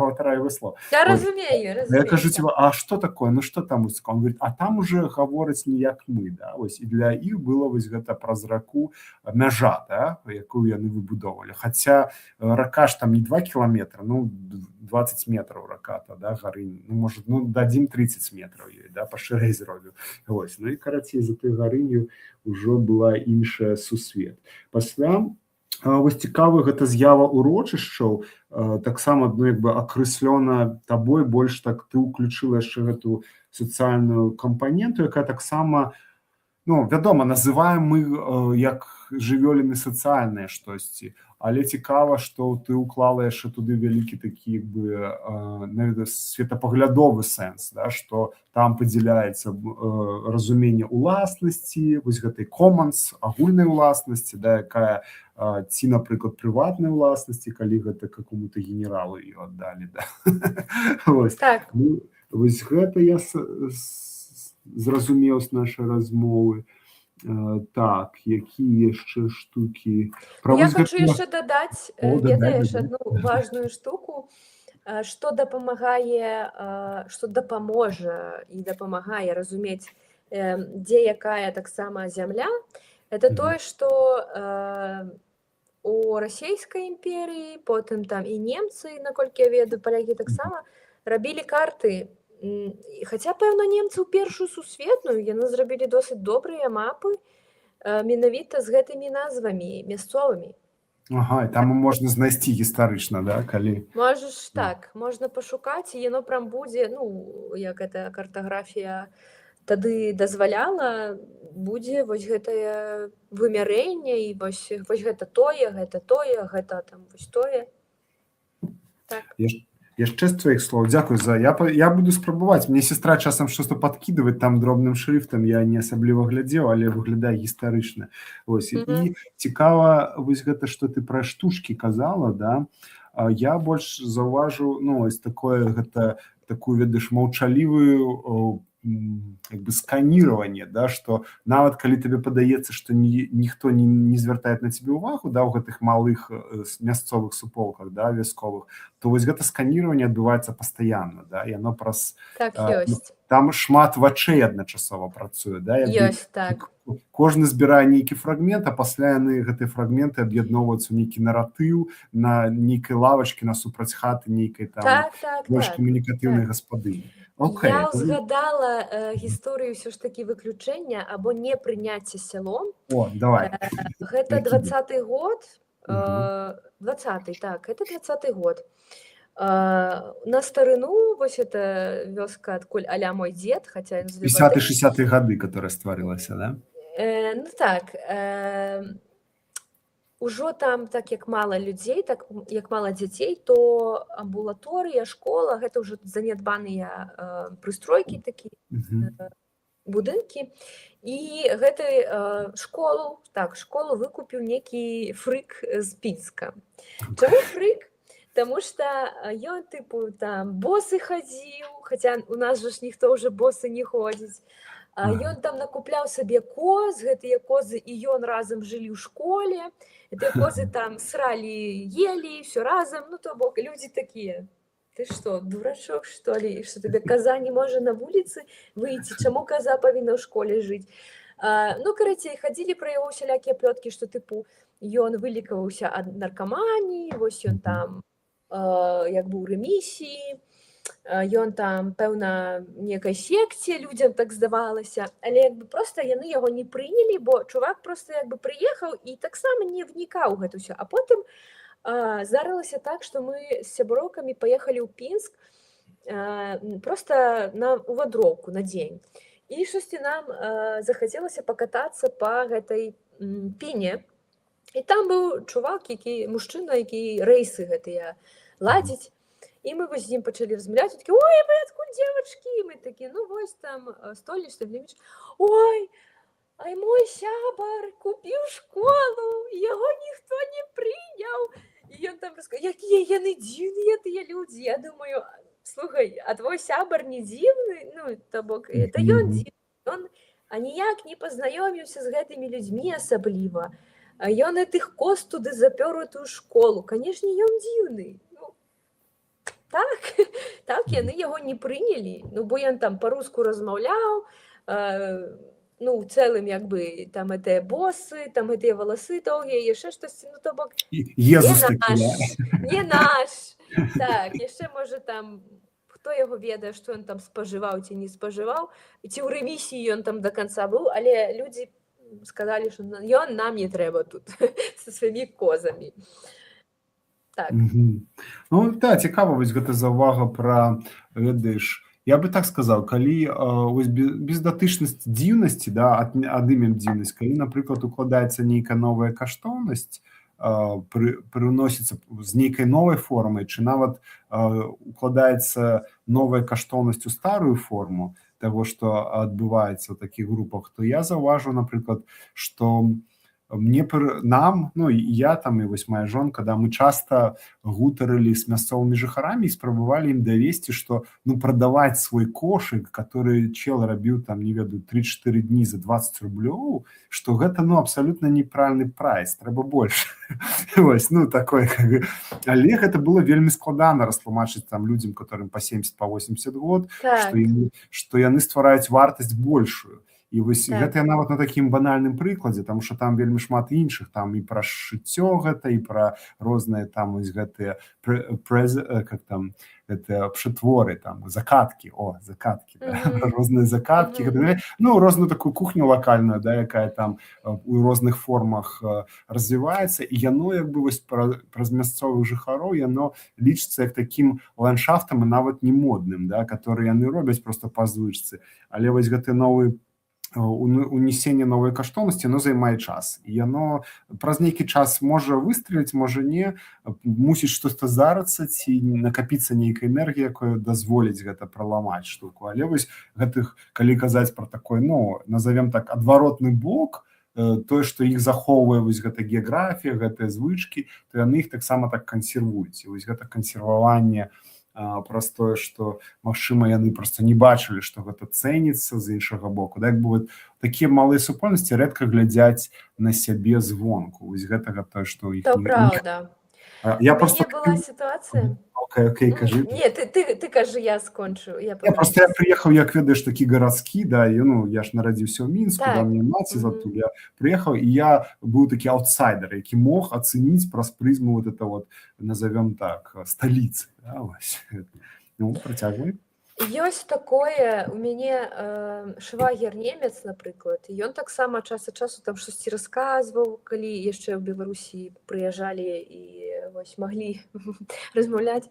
паўтараю его слова. Я разумею. Я кажу, а што такое? Ну што там? Он говорит, а там уже гавораць не як мы, да? Ось, і для іх было вось гэта праз раку мяжа, да? Якую яны выбудовалі. Хаця рака ж там не 2 кіламетра, ну 20 метраў рака-то, да, Гарыні. Ну, можа, ну дадзім 30 метраў. Да, пашырэй зробіў. Ось, ну і карацей, за той Гарыню ўжо была іншая сусвет. Пасля, вось цікава, гэта з'ява урочышчаў, таксама, ну, як бы акрэслёна табой, больш так ты ўключыла яшчэ гэту сацыяльную кампаненту, якая таксама, ну, вядома, называем мы як жывёліны сацыяльныя штосьці, але цікава, што ты ўклала яшчэ туды вялікі такі, як бы, светапаглядовы сэнс, да, што там падзяляецца разуменне ўласнасці, вось гэтай commons, агульнай уласнасці, да, якая ці, напрыклад, прыватнай уласнасці, калі гэта какому-то генералу ее аддалі, да. Вось. Так. Ну, вось гэта я зразумеў з нашай размовы. Так, якія яшчэ штукі? Я хочу яшчэ дадаць, ведаеш, адну важную штуку, што дапамагае, што дапаможа і дапамагае разумець, дзе якая таксама зямля. Это тое, што у расійскай імперіі, потым там і немцы, наколькі я ведаю, палякі таксама, рабілі карты Хаця, пэўна, немцы ў першую сусветную яны зрабілі досыць добрыя мапы менавіта з гэтымі назвамі мясцовымі. Ага, і там можна знайсці гістарычна, да, калі... Можаш так, можна пашукаць, і яно прям будзе, ну, як гэта картаграфія тады дазваляла, будзе вось гэтае вымярэнне, і вось гэта тое, гэта там вось тое. Так. Яшчэ з твоіх слоў, дзякуй за... Я буду спрабаваць. Мне сестра часам што-то падкідваць там дробным шрыфтам, я не асабліва глядзеў, але выглядае гістарычна. Вось. І цікава вось гэта, што ты пра штучкі казала, да? Я больш заўважыў, ну, ось такое, гэта такую, ведаеш, маўчалівую як бы сканирование, да, что нават калі тебе падаецца, что ніхто не звяртае на тебе увагу, да, у гэтых малых мясцовых суполках, да, вясковых, то вось гэта сканирование адбываецца пастаянна, да, і оно праз... Так, ёсць. Там шмат вачэй адначасова працуе, да, ёсць, так. Кожны збірае нейкі фрагмент, а пасля яны гэтыя фрагменты аб'ядноўваюцца ў нейкі наратыў на нейкай лавачкі насупраць хаты нейкай там больш камунікатыўнай гаспадыні. Я ўзгадала гісторыю ўсё ж такі выключэння або не прыняцця сялом. О, давай. Гэта 20-й год. 20-й, так, это 20-й год. На старыну, вось это вёска, адкуль аля мой дзед, хаця... 50-60-е гады, которая стварылася, да? Ну так, ужо там, так як мала людзей, так як мала дзяцей, то амбулаторыя, школа, гэта ўжо занядбаныя прыстройкі такія, будынкі. І гэты школу выкупіў некі фрык з Пінска. Чаму фрык? Таму што ён, тыпу, там босы хадзіў, хаця у нас жа ж ніхто ўжо босы не ходзіць. Ён там накупляў сабе коз, гэтыя козы і ён разам жылі ў школе. Гэтыя козы там сралі, елі, всё разам. Ну, то бок, людзі такія. Ты што, дурачок, што ли? Што тебе коза не можа на вуліцы выйти? Чаму коза павінна ў школе жыць? Ну, карацей, хадзілі пра яго усялякія плёткі, што, тыпу, ён вылікаваўся ад наркаманіі, вось ён там як бы ў рэмісіі, ён там, пэўна, некай секце людзям так здавалася, але як бы проста яны яго не прынялі, бо чувак проста як бы прыехаў і таксама не внікаў гэта ўсё. А потым здарылася так, што мы з сяброўкамі паехалі ў Пінск проста у вандроўку на дзень. І штосьці нам захацелася пакатацца па гэтай піне. І там быў чувак, мужчына, які рэйсы гэтыя ладзіць. І мы вось з ім пачалі размаўляць, такі: «Ой, вы адкуль, дзевачкі?» Мы такі: «Ну, вось там столі, што бліміч». «Ой, а мой сябар купіў школу, яго ніхто не прыняў». І ён там расказаў: «Якія яны дзіўныя тыя людзі». Я думаю: «Слухай, а твой сябар не дзіўны?» Ну, то бок, это ён дзіўны. Ён аніяк не пазнаёміўся з гэтымі людзьмі асабліва. Ён тых коз туды запёр у тую школу. Канешне, ён дзіўны. Так, яны яго не прынялі. Ну, бо ён там па-руску размаўляў, ну, у цэлым, як бы, там гэтыя босы, там гэтыя валасы доўгія, яшчэ штосьці, ну, то бок... Не наш. Так, яшчэ, можа, там, хто яго ведае, што ён там спажываў ці не спажываў, ці ў рэмісіі ён там да канца быў, але людзі сказалі, што ён нам не трэба тут са сваімі козамі. Так. Ну, да, цікава вось гэта заўвага пра, ведаеш, я бы так сказаў, калі бездатычнасць дзіўнасці, да, адымем дзіўнасць, калі, напрыклад, укладаецца нейкая новая каштоўнасць, прыносіцца з нейкай новай формай, чи нават укладаецца новая каштоўнасць у старую форму таго, што адбываецца ў такіх групах, то я заўважу, напрыклад, што нам, ну, і я там, і вось моя жонка, да, мы часта гутарылі з мясцовымі жыхарамі і спрабавалі ім давесці, што, ну, прадаваць свой кошык, который чел рабіў там, не ведаю, 3-4 дні за 20 рублёў, што гэта, ну, абсалютна неправільны прайс, трэба больш. Вось, ну, такое, але гэта было вельмі складана растлумачыць там людзям, которым па 70, па 80 год, што яны ствараюць вартасць большую. І вось Так. гэта я нават на такім банальным прыкладзе, таму што там вельмі шмат іншых, там і пра шыццё гэта, і пра розныя там вось гэтыя как там гэта прытворы там закаткі, закаткі, да? Розныя закаткі, ну розную такую кухню лакальную, да, якая там у розных формах развіваецца, і яно як бы вось праз мясцовых жыхароў яно лічыцца як такім ландшафтам і нават не модным, да, который яны робяць просто па звычцы, але вось гэты новы унесение новой каштоўнасці, оно займае час. І яно праз нейкі час можа выстреліць, можа не, мусіць штосьці здарыцца ці накапіцца нейкая энергія, якая дазволіць гэта праламаць штуку. Але вось гэтых, калі казаць пра такой, ну, назовем так, адваротны бок, тое, што іх захоўвае вось гэта геаграфія, гэтыя звычкі, то яны іх таксама так кансервуюць. І вось гэта кансерваванне праз тое, што, магчыма, яны проста не бачылі, што гэта цэніцца з іншага боку. Так бы вот такія малыя супольнасці рэдка глядзяць на сябе звонку. Вось гэтага тое, што іх То правда. Я У просто... мяне была сітуацыя. Окей, кажи. Не, ты кажи, я скончу. Я приехал, як ведаеш, такі гарадскі, да, і, ну, я ж нарадзіўся ў Мінску, Так. да, мне маці затуль, я приехал, і я быў такі аутсайдер, які мог ацэніць праз прызму вот это вот, назовем так, сталіцы, да, вось. Ну, працягвай. Ёсць такое, у мяне швагер немец, напрыклад, і ён таксама час ад часу там штосьці расказваў, калі яшчэ ў Беларусі прыязджалі і вось маглі размаўляць.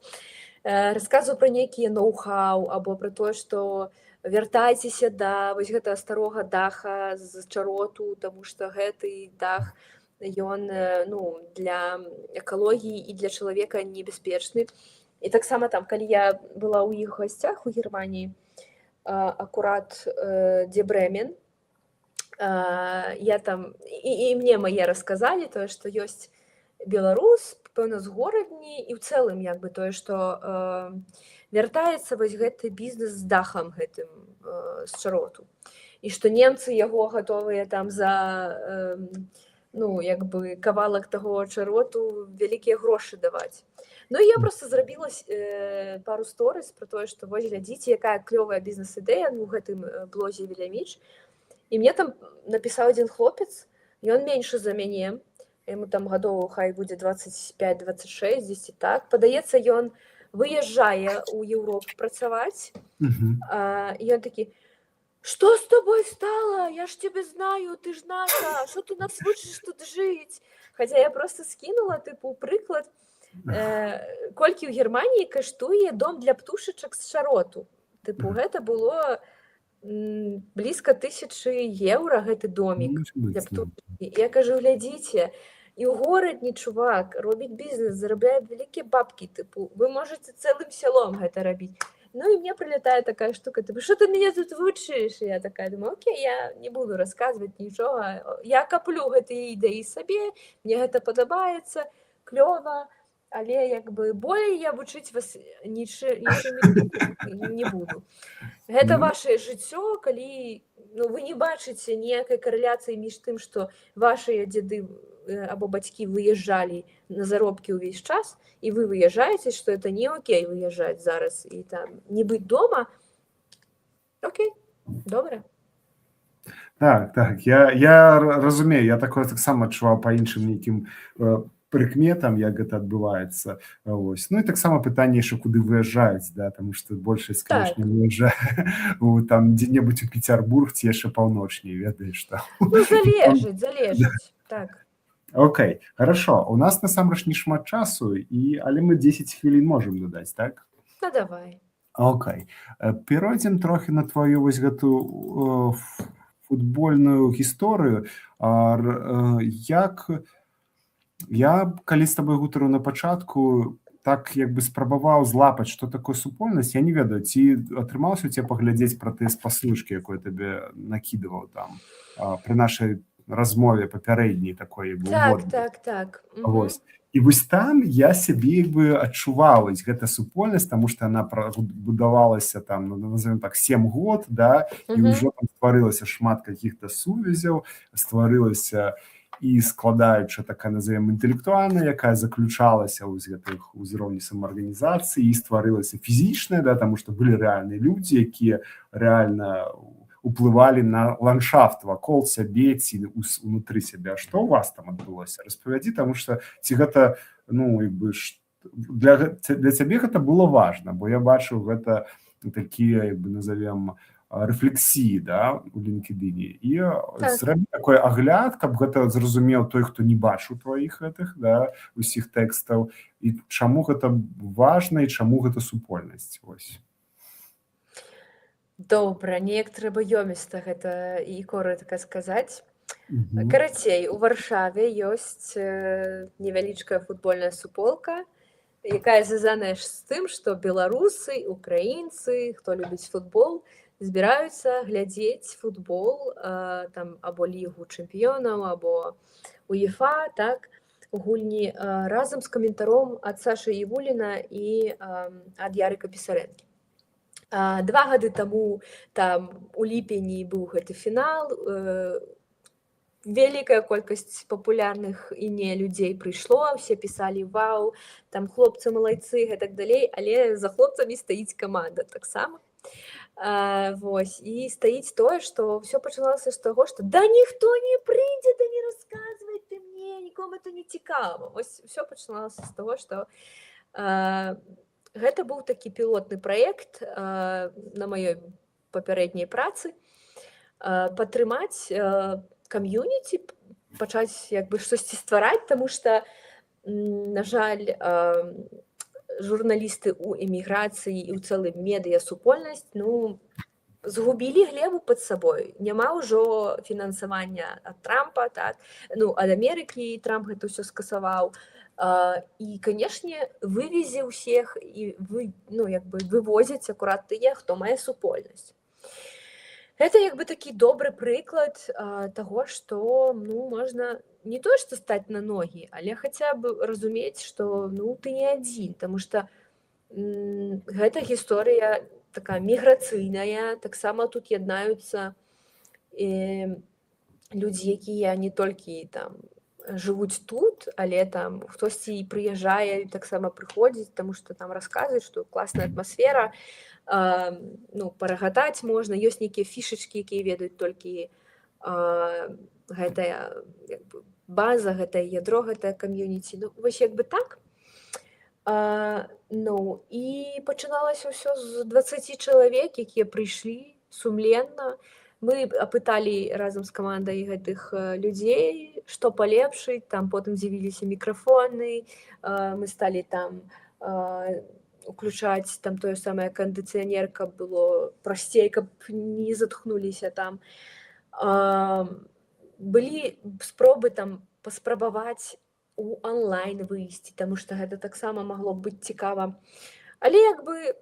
Расказваў пра нейкія ноу-хау або пра тое, што вяртайцеся да вось гэтага старога даха з чароту, таму што гэты дах, ён, ну, для экалогіі і для чалавека небяспечны. І таксама там, калі я была ў іх гасцях у Германіі, акурат дзе Брэмен, я там, і мне мае расказалі тое, што ёсць беларус, пэўна, з горадні, і ў цэлым, як бы, тое, што вяртаецца вось гэты бізнес з дахам гэтым з чароту. І што немцы яго гатовыя там за, ну, як бы, кавалак таго чароту вялікія грошы даваць. Ну, і я просто зрабіла пару сторыс пра тое, што вось глядзіце, якая клёвая бізнес-ідэя у гэтым блозе Вільяміч. І мне там напісаў адзін хлопец, ён меншы за мяне, яму там гадоў хай будзе 25-26, дзесьці так. Падаецца, ён выязджае ў Еўропу працаваць. І ён такі: «Что с тобой стало? Я ж тебе знаю, ты ж наша, что ты нас вучишь тут жить?» Хотя я просто скинула, типу, прыклад, колькі ў Германіі каштуе дом для птушачак з чароту. Типу, гэта было блізка 1000 еўра, гэты домик для птушачкі. Я кажу, глядзіце, і ў горадні чувак робіць бізнес, зарабляе вялікія бабкі, типу, вы можете цэлым сялом гэта рабіць. Ну, і мне прилетает такая штука, типу, что ты меня тут вучишь? И я такая думаю, окей, я не буду рассказывать ничего, я коплю гэтыя ідэі сабе, мне гэта падабаецца, клёва, але як бы болей я вучыць вас нічым не буду. Гэта ваше жыццё, калі, ну, вы не бачыце ніякай карэляцыі між тым, што вашыя дзеды або бацькі выязджалі на заробкі ўвесь час, і вы выязджаеце, што это не окей выязджаць зараз і там не быць дома. Окей, добра. Так, я разумею, я такое таксама адчуваў па іншым нейкім прыкметам, як гэта адбываецца. Ось. Ну і таксама пытанне яшчэ, куды выязджаюць, да, таму што большасць, канешне, выязджае там дзе-небудзь у Петербург ці яшчэ паўночней, ведаеш, там. Ну, залежыць, так. Окей, хорошо. У нас насамрэч не шмат часу, але мы 10 хвілін можам дадаць, так? Ну, давай. Окей. Перайдзем трохі на твою вось гэту футбольную гісторыю. Я, калі з табой гутарыў на пачатку, так як бы спрабаваў злапаць, што такое супольнасць, я не ведаю, ці атрымалася у цябе паглядзець пра тыя спасылачкі, якое табе накідываў там пры нашай размове папярэдняй такой. Так. Вось. І вось там я сябе як бы адчуваў гэта супольнасць, таму што яна будавалася там, назовем так, 7 год, да, і ўжо там стварылася шмат каких-то сувязяў, стварылася і складаюча такая, назовем, інтэлектуальная, якая заключалася ў гэтых узроўні самаарганізацыі, і стварылася фізічная, да, таму што былі рэальныя людзі, якія рэальна уплывалі на ландшафт вакол сябе ці унутры сябе. Што ў вас там адбылося? Распавядзі, таму што ці гэта ну як бы для цябе гэта было важна, бо я бачыў гэта такія як бы назовем рэфлексіі да, у LinkedIn і зрабі такой агляд, каб гэта зразумеў той, хто не бачыў тваіх гэтых да, усіх тэкстаў і чаму гэта важна і чаму гэта супольнасць. Вось. Добра, неяк трэба ёміста гэта і коратка сказаць. Карацей, у Варшаве ёсць невялічкая футбольная суполка, якая звязаная з тым, што беларусы, украінцы, хто любіць футбол, збіраюцца глядзець футбол там або лігу чэмпіёнаў, або УЕФА, так, гульні разам з каментаром ад Сашы Івуліна і ад Ярыка Пісарэнкі. 2 гады таму там у ліпені быў гэты фінал, вялікая колькасць папулярных і не людзей прыйшло, усе пісалі вау, там хлопцы малайцы гэтак далей, але за хлопцамі стаіць каманда таксама. Вось, і стаіць тое, што ўсё пачалося з таго, што да ніхто не прыйдзе, да не расказвай ты мне, нікому это не цікава. Вось ўсё пачалося з таго, што гэта быў такі пілотны праект на маёй папярэдняй працы, падтрымаць кам'юніці, пачаць як бы штосьці ствараць, таму што, на жаль, журналісты ў эміграцыі і ў цэлым медыа-супольнасць, ну, згубілі глебу пад сабой. Няма ўжо фінансавання ад Трампа, так, ну, ад Амерыкі Трамп гэта ўсё скасаваў. І, канешне, вывезе ўсіх і ну, як бы вывозяць акурат тыя, хто мае супольнасць. Гэта як бы такі добры прыклад таго, што ну, можна не тое, што стаць на ногі, але хаця б разумець, што ну, ты не адзін, таму што гэта гісторыя такая міграцыйная, таксама тут яднаюцца людзі, якія не толькі там жывуць тут, але там хтосьці прыязджае, таксама прыходзіць, таму што там расказваюць, што класная атмасфера, ну, парагатаць можна, ёсць нейкія фішачкі, якія ведаюць толькі гэтая як бы, база, гэтае ядро, гэтае кам'юніці. Ну, вось як бы так. Ну, і пачыналася ўсё з 20 чалавек, якія прыйшлі сумленна. Мы апыталі разам з камандай гэтых людзей, што палепшыць, там потым з'явіліся мікрафоны, мы сталі там уключаць там тое самае кандыцыянер, каб было прасцей, каб не затхнуліся там. Былі спробы там паспрабаваць у онлайн выйсці, таму што гэта таксама магло быць цікава. Але як бы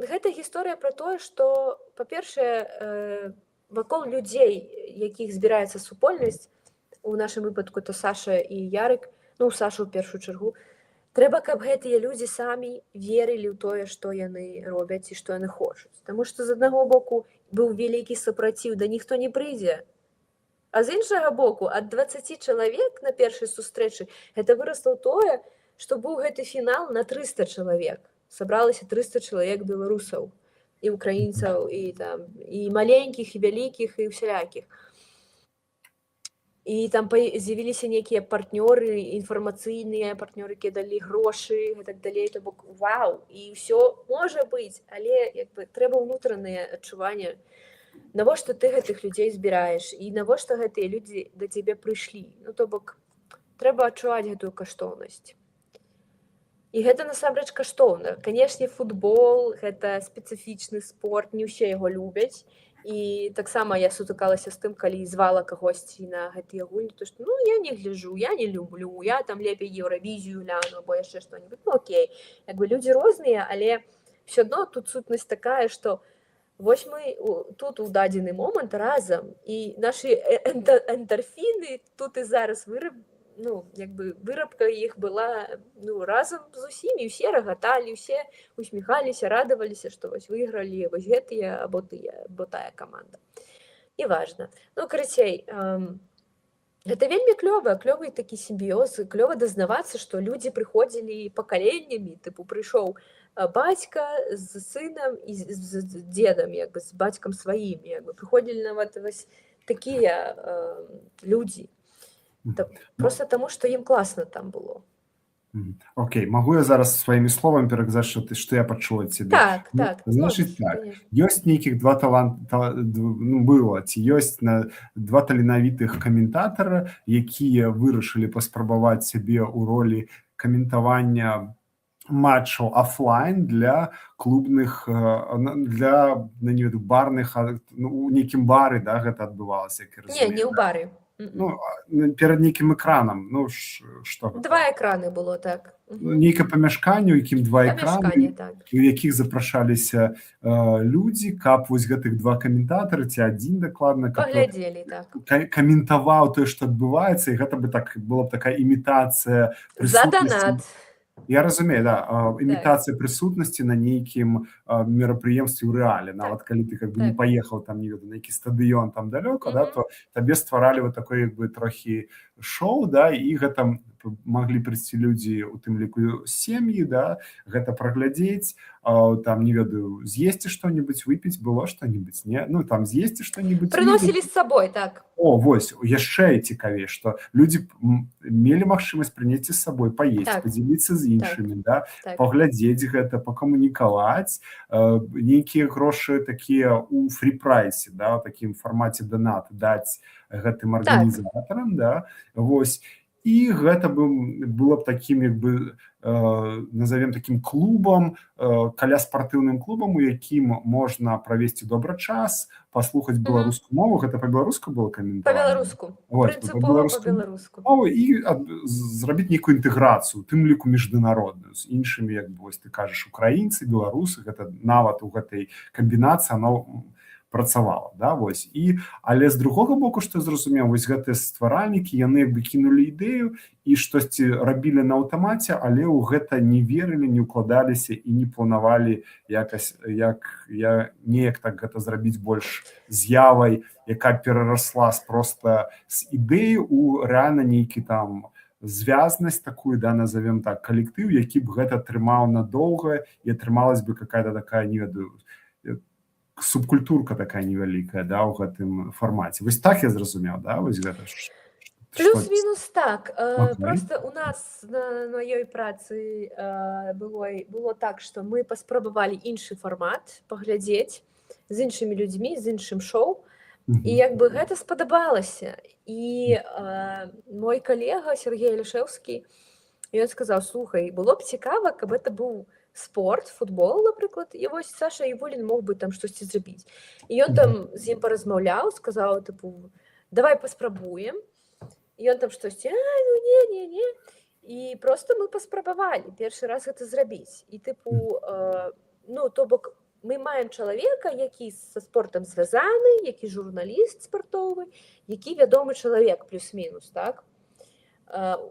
гэта гісторыя пра тое, што, па-першае, вакол людзей, якіх збіраецца супольнасць, у нашым выпадку то Саша і Ярык, ну, Сашу ў першую чаргу, трэба, каб гэтыя людзі самі верылі ў тое, што яны робяць і што яны хочуць. Таму што з аднаго боку быў вялікі супраціў, да ніхто не прыйдзе. А з іншага боку, ад 20 чалавек на першай сустрэчы гэта вырасла тое, што быў гэты фінал на 300 чалавек. Сабралася 300 чалавек беларусаў і украінцаў, і там і маленькіх, і вялікіх, і ўсялякіх. І там з'явіліся нейкія партнёры, інфармацыйныя партнёры, якія далі грошы, гэтак далей, то бок вау, і ўсё можа быць, але як бы трэба ўнутраныя адчуванні. Навошта ты гэтых людзей збіраеш і навошта гэтыя людзі да цябе прыйшлі? Ну, то бок трэба адчуваць гэтую каштоўнасць. І гэта насамрэч каштоўна. Канешне, футбол гэта спецыфічны спорт, не ўсе яго любяць. І таксама я сутыкалася з тым, калі звала кагосьці на гэтыя гульні, то што ну я не гляджу, я не люблю, я там лепей Еўравізію гляну або яшчэ што-небудзь. Ну окей, як бы людзі розныя, але ўсё адно тут сутнасць такая, што вось мы тут у дадзены момант разам і нашы эндарфіны тут і зараз ну, як бы вырабка іх была ну, разам з усімі, усе рагаталі, усе усміхаліся, радаваліся, што вось выйгралі вось гэтыя або тыя, або тая каманда. І важна. Ну, карацей, Гэта вельмі клёва, клёвы такі сімбіёз, клёва дазнавацца, што людзі прыходзілі пакаленнямі, тыпу прыйшоў бацька з сынам і з дзедам, як бы з бацькам сваім, як бы прыходзілі нават вось такія людзі. Ну, Проста таму, што ім класна там было. Окей, могу я зараз сваімі словамі пераказаць, што я пачуў ад цябе? Так, Ну, так, значыць можаш, так, конечно. ёсць нейкіх было ці ёсць два таленавітых каментатара, якія вырашылі паспрабаваць сябе ў ролі каментавання матчаў офлайн для клубных, для, не ведаю, барных, у нейкім бары, да, гэта адбывалася, як я Не, разумею, не ў да? бары. Ну, перад нейкім экранам, ну, што гэта? Два экраны было, так. Нейкае памяшканне, у якім два Памяшканне, экраны, так. у якіх запрашаліся людзі, каб вось гэтых два каментатары ці адзін дакладна, каб Паглядзелі, так. каментаваў тое, што адбываецца, і гэта бы так была б такая імітацыя За прысутнасці. донат. Я разумею, да, імітацыя прысутнасці на нейкім мерапрыемстве ў рэале, нават калі ты как бы не Так. паехаў там, не ведаю, на які стадыён там далёка, да, то табе стваралі вот такое як бы трохі шоу, да, і гэта маглі прыйсці людзі, у тым ліку сем'і, да, гэта праглядзець, там, не ведаю, з'есці што-небудзь, выпіць, было што-небудзь, не? Ну, там з'есці што-небудзь. Прыносілі з сабой, так. О, вось, яшчэ цікавей, што людзі мелі магчымасць прыняць з сабой, паесці, Так. падзяліцца з іншымі, да, Так. паглядзець гэта, пакамунікаваць, нейкія грошы такія ў фрі-прайсе, да, у такім фармаце донат даць гэтым арганізатарам, да, вось. І гэта было б такім, як бы, назовем такім клубам, каля спартыўным клубам, у якім можна правесці добры час, паслухаць беларускую мову. Гэта па-беларуску было каментаванне? Па-беларуску. Прынцыпова па-беларуску. І зрабіць нейкую інтэграцыю, у тым ліку міжнародную, з іншымі, як бы, вось ты кажаш, украінцы, беларусы, гэта нават у гэтай камбінацыі, оно працавала, да, вось. Але з другога боку, што зразумеў, вось гэтыя стваральнікі, яны як бы кінулі ідэю і штосьці рабілі на аўтамаце, але ў гэта не верылі, не ўкладаліся і не планавалі якась, неяк так гэта зрабіць больш з'явай, якая перарасла проста з ідэі ў рэальна нейкі там звязнасць такую, да, назовем так, калектыў, які б гэта трымаў надоўга, і атрымалась бы какая-то такая, не ведаю, субкультурка такая невялікая, да, ў гэтым фармаце. Вось так я зразумеў, да, вось гэта ж? Плюс-мінус так. Просто у нас на маёй працы было так, што мы паспрабавалі іншы фармат паглядзець з іншымі людзьмі, з іншым шоу, і як бы гэта спадабалася. І мой калега Сергей Алішэўскі, ён сказаў: слухай, было б цікава, каб гэта быў спорт, футбол, напрыклад, і вось Саша Івулін мог бы там штосьці зрабіць. І ён там з ім паразмаўляў, сказаў, тыпу, давай паспрабуем. І ён там штосьці, ну не. І проста мы паспрабавалі першы раз гэта зрабіць. І тыпу, ну, то бок, мы маем чалавека, які са спортам звязаны, які журналіст спартовы, які вядомы чалавек, плюс-мінус, так,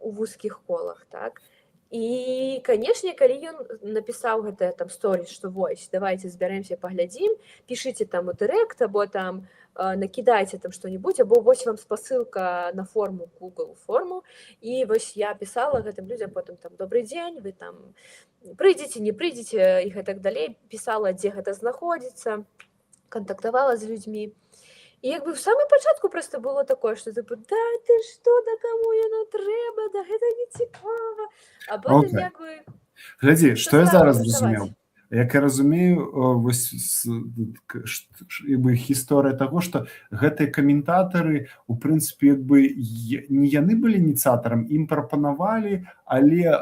у вузкіх колах, так. І, канешне, калі ён напісаў гэтае там сторіс, што вось, давайте збярэмся, паглядзім, пішыце там у дырэкт, або там накідайце там што-небудзь, або вось вам спасылка на форму, Google форму, і вось я пісала гэтым людзям потым там: добрый дзень, вы там прыйдзеце, не прыйдзеце, і гэтак далей, пісала, дзе гэта знаходзіцца, кантактавала з людзьмі. І як бы в самым пачатку проста было такое, што тыпу, да ты што, да каму яно трэба, да гэта не цікава. А потым як бы... Глядзі, што я зараз зразумеў. Як я разумею, вось гісторыя таго, што гэтыя каментатары, у прынцыпе, як бы не яны былі ініцыятарам, ім прапанавалі, але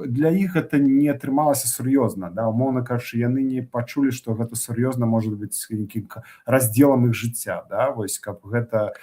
для іх гэта не атрымалася сур'ёзна, да, умоўна кажучы, яны не пачулі, што гэта сур'ёзна можа быць нейкім раздзелам іх жыцця, да, вось, каб гэта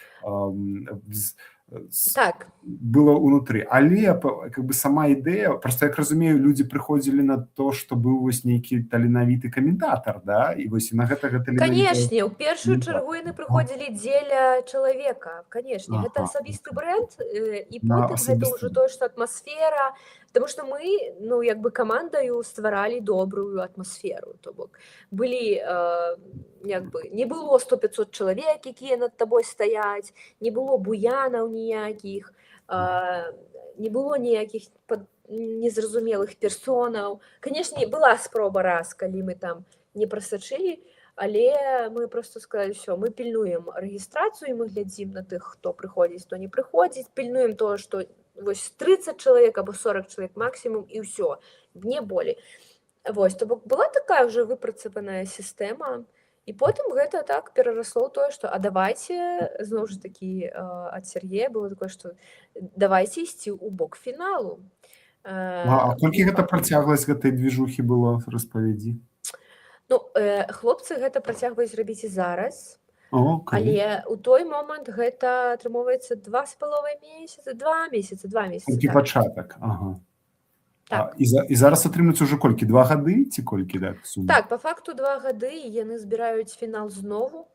так было ўнутры. Але как бы сама ідэя, просто як разумею, людзі прыходзілі на то, што быў вось нейкі таленавіты каментатар, да, і вось на гэта Канешне, у першую чаргу яны прыходзілі дзеля чалавека, канешне, гэта асабісты брэнд, і потым гэта ўжо тое, што атмасфера, потому што мы, ну, як бы камандаю стваралі добрую атмасферу, то бок былі, як бы, не было 100-500 чалавек, якія над табой стаяць, не было буянаў ніякіх, не было ніякіх незразумелых персонаў. Канешне, была спроба раз, калі мы там не прасачылі, але мы просто сказалі, ўсё, мы пільнуем рэгістрацыю, мы глядзім на тых, хто прыходзіць, хто не прыходзіць, пільнуем тое, што вось 30 чалавек або 40 чалавек максімум, і ўсё, не болей. Вось, то бок была такая ўжо выпрацаваная сістэма, і потым гэта так перарасло ў тое, што а давайце, зноў ж такі ад Сергея было такое, што давайце ісці ў бок фіналу. А колькі гэта працягласць гэтай движухі было, распавядзі? Ну, хлопцы гэта працягваюць рабіць і зараз, Окей. але ў той момант гэта атрымоўваецца 2,5 месяцы, 2 месяцы, Толькі так. пачатак, ага. Так. І зараз атрымліваецца ўжо колькі, 2 гады ці колькі, да, сума? Так, па факту 2 гады, і яны збіраюць фінал знову.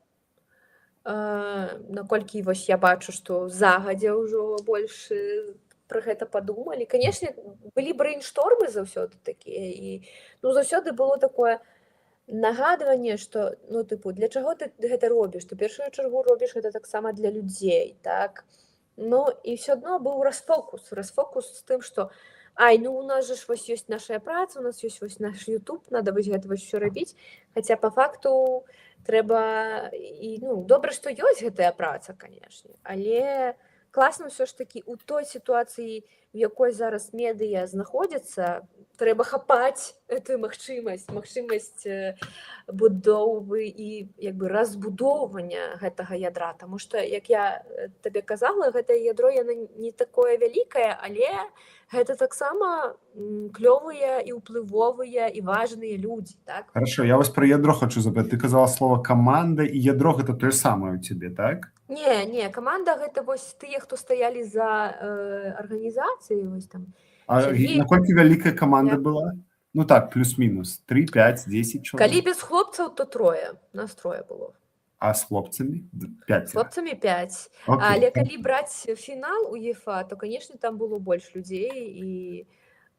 Наколькі вось я бачу, што загадзя ўжо больш пра гэта падумалі. Канешне, былі брейнштормы заўсёды такія, і ну, заўсёды было такое нагадванне, што ну, тыпу, для чаго ты гэта робіш? Ты першую чаргу робіш гэта таксама для людзей, так? Ну, і ўсё адно быў расфокус з тым, што ай, ну у нас же ж вось ёсць нашая праца, у нас ёсць вось наш YouTube, надо вось гэта вось усё рабіць, хаця па факту трэба і ну, добра, што ёсць гэтая праца, канешне, але класна ўсё ж такі у той сітуацыі, в якой зараз медыя знаходзяцца, трэба хапаць эту магчымасць будовы і як бы разбудоўвання гэтага ядра, таму што, як я табе казала, гэтае ядро яно не такое вялікае, але гэта таксама клёвыя і ўплывовыя і важныя людзі, так? Хорошо, я вось пра ядро хочу запытаць. Ты казала слова каманда і ядро гэта тое самае ў цябе, так? Не, каманда гэта вось тыя, хто стаялі за арганізацыяй, вось там. А наколькі вялікая каманда была? Ну так, плюс-мінус, 3, 5, 10 чалавек? Калі без хлопцаў, то 3, нас 3 было. А з хлопцамі? 5? З хлопцамі 5. Окей. Але калі браць фінал УЕФА, то, канешне, там было больш людзей, і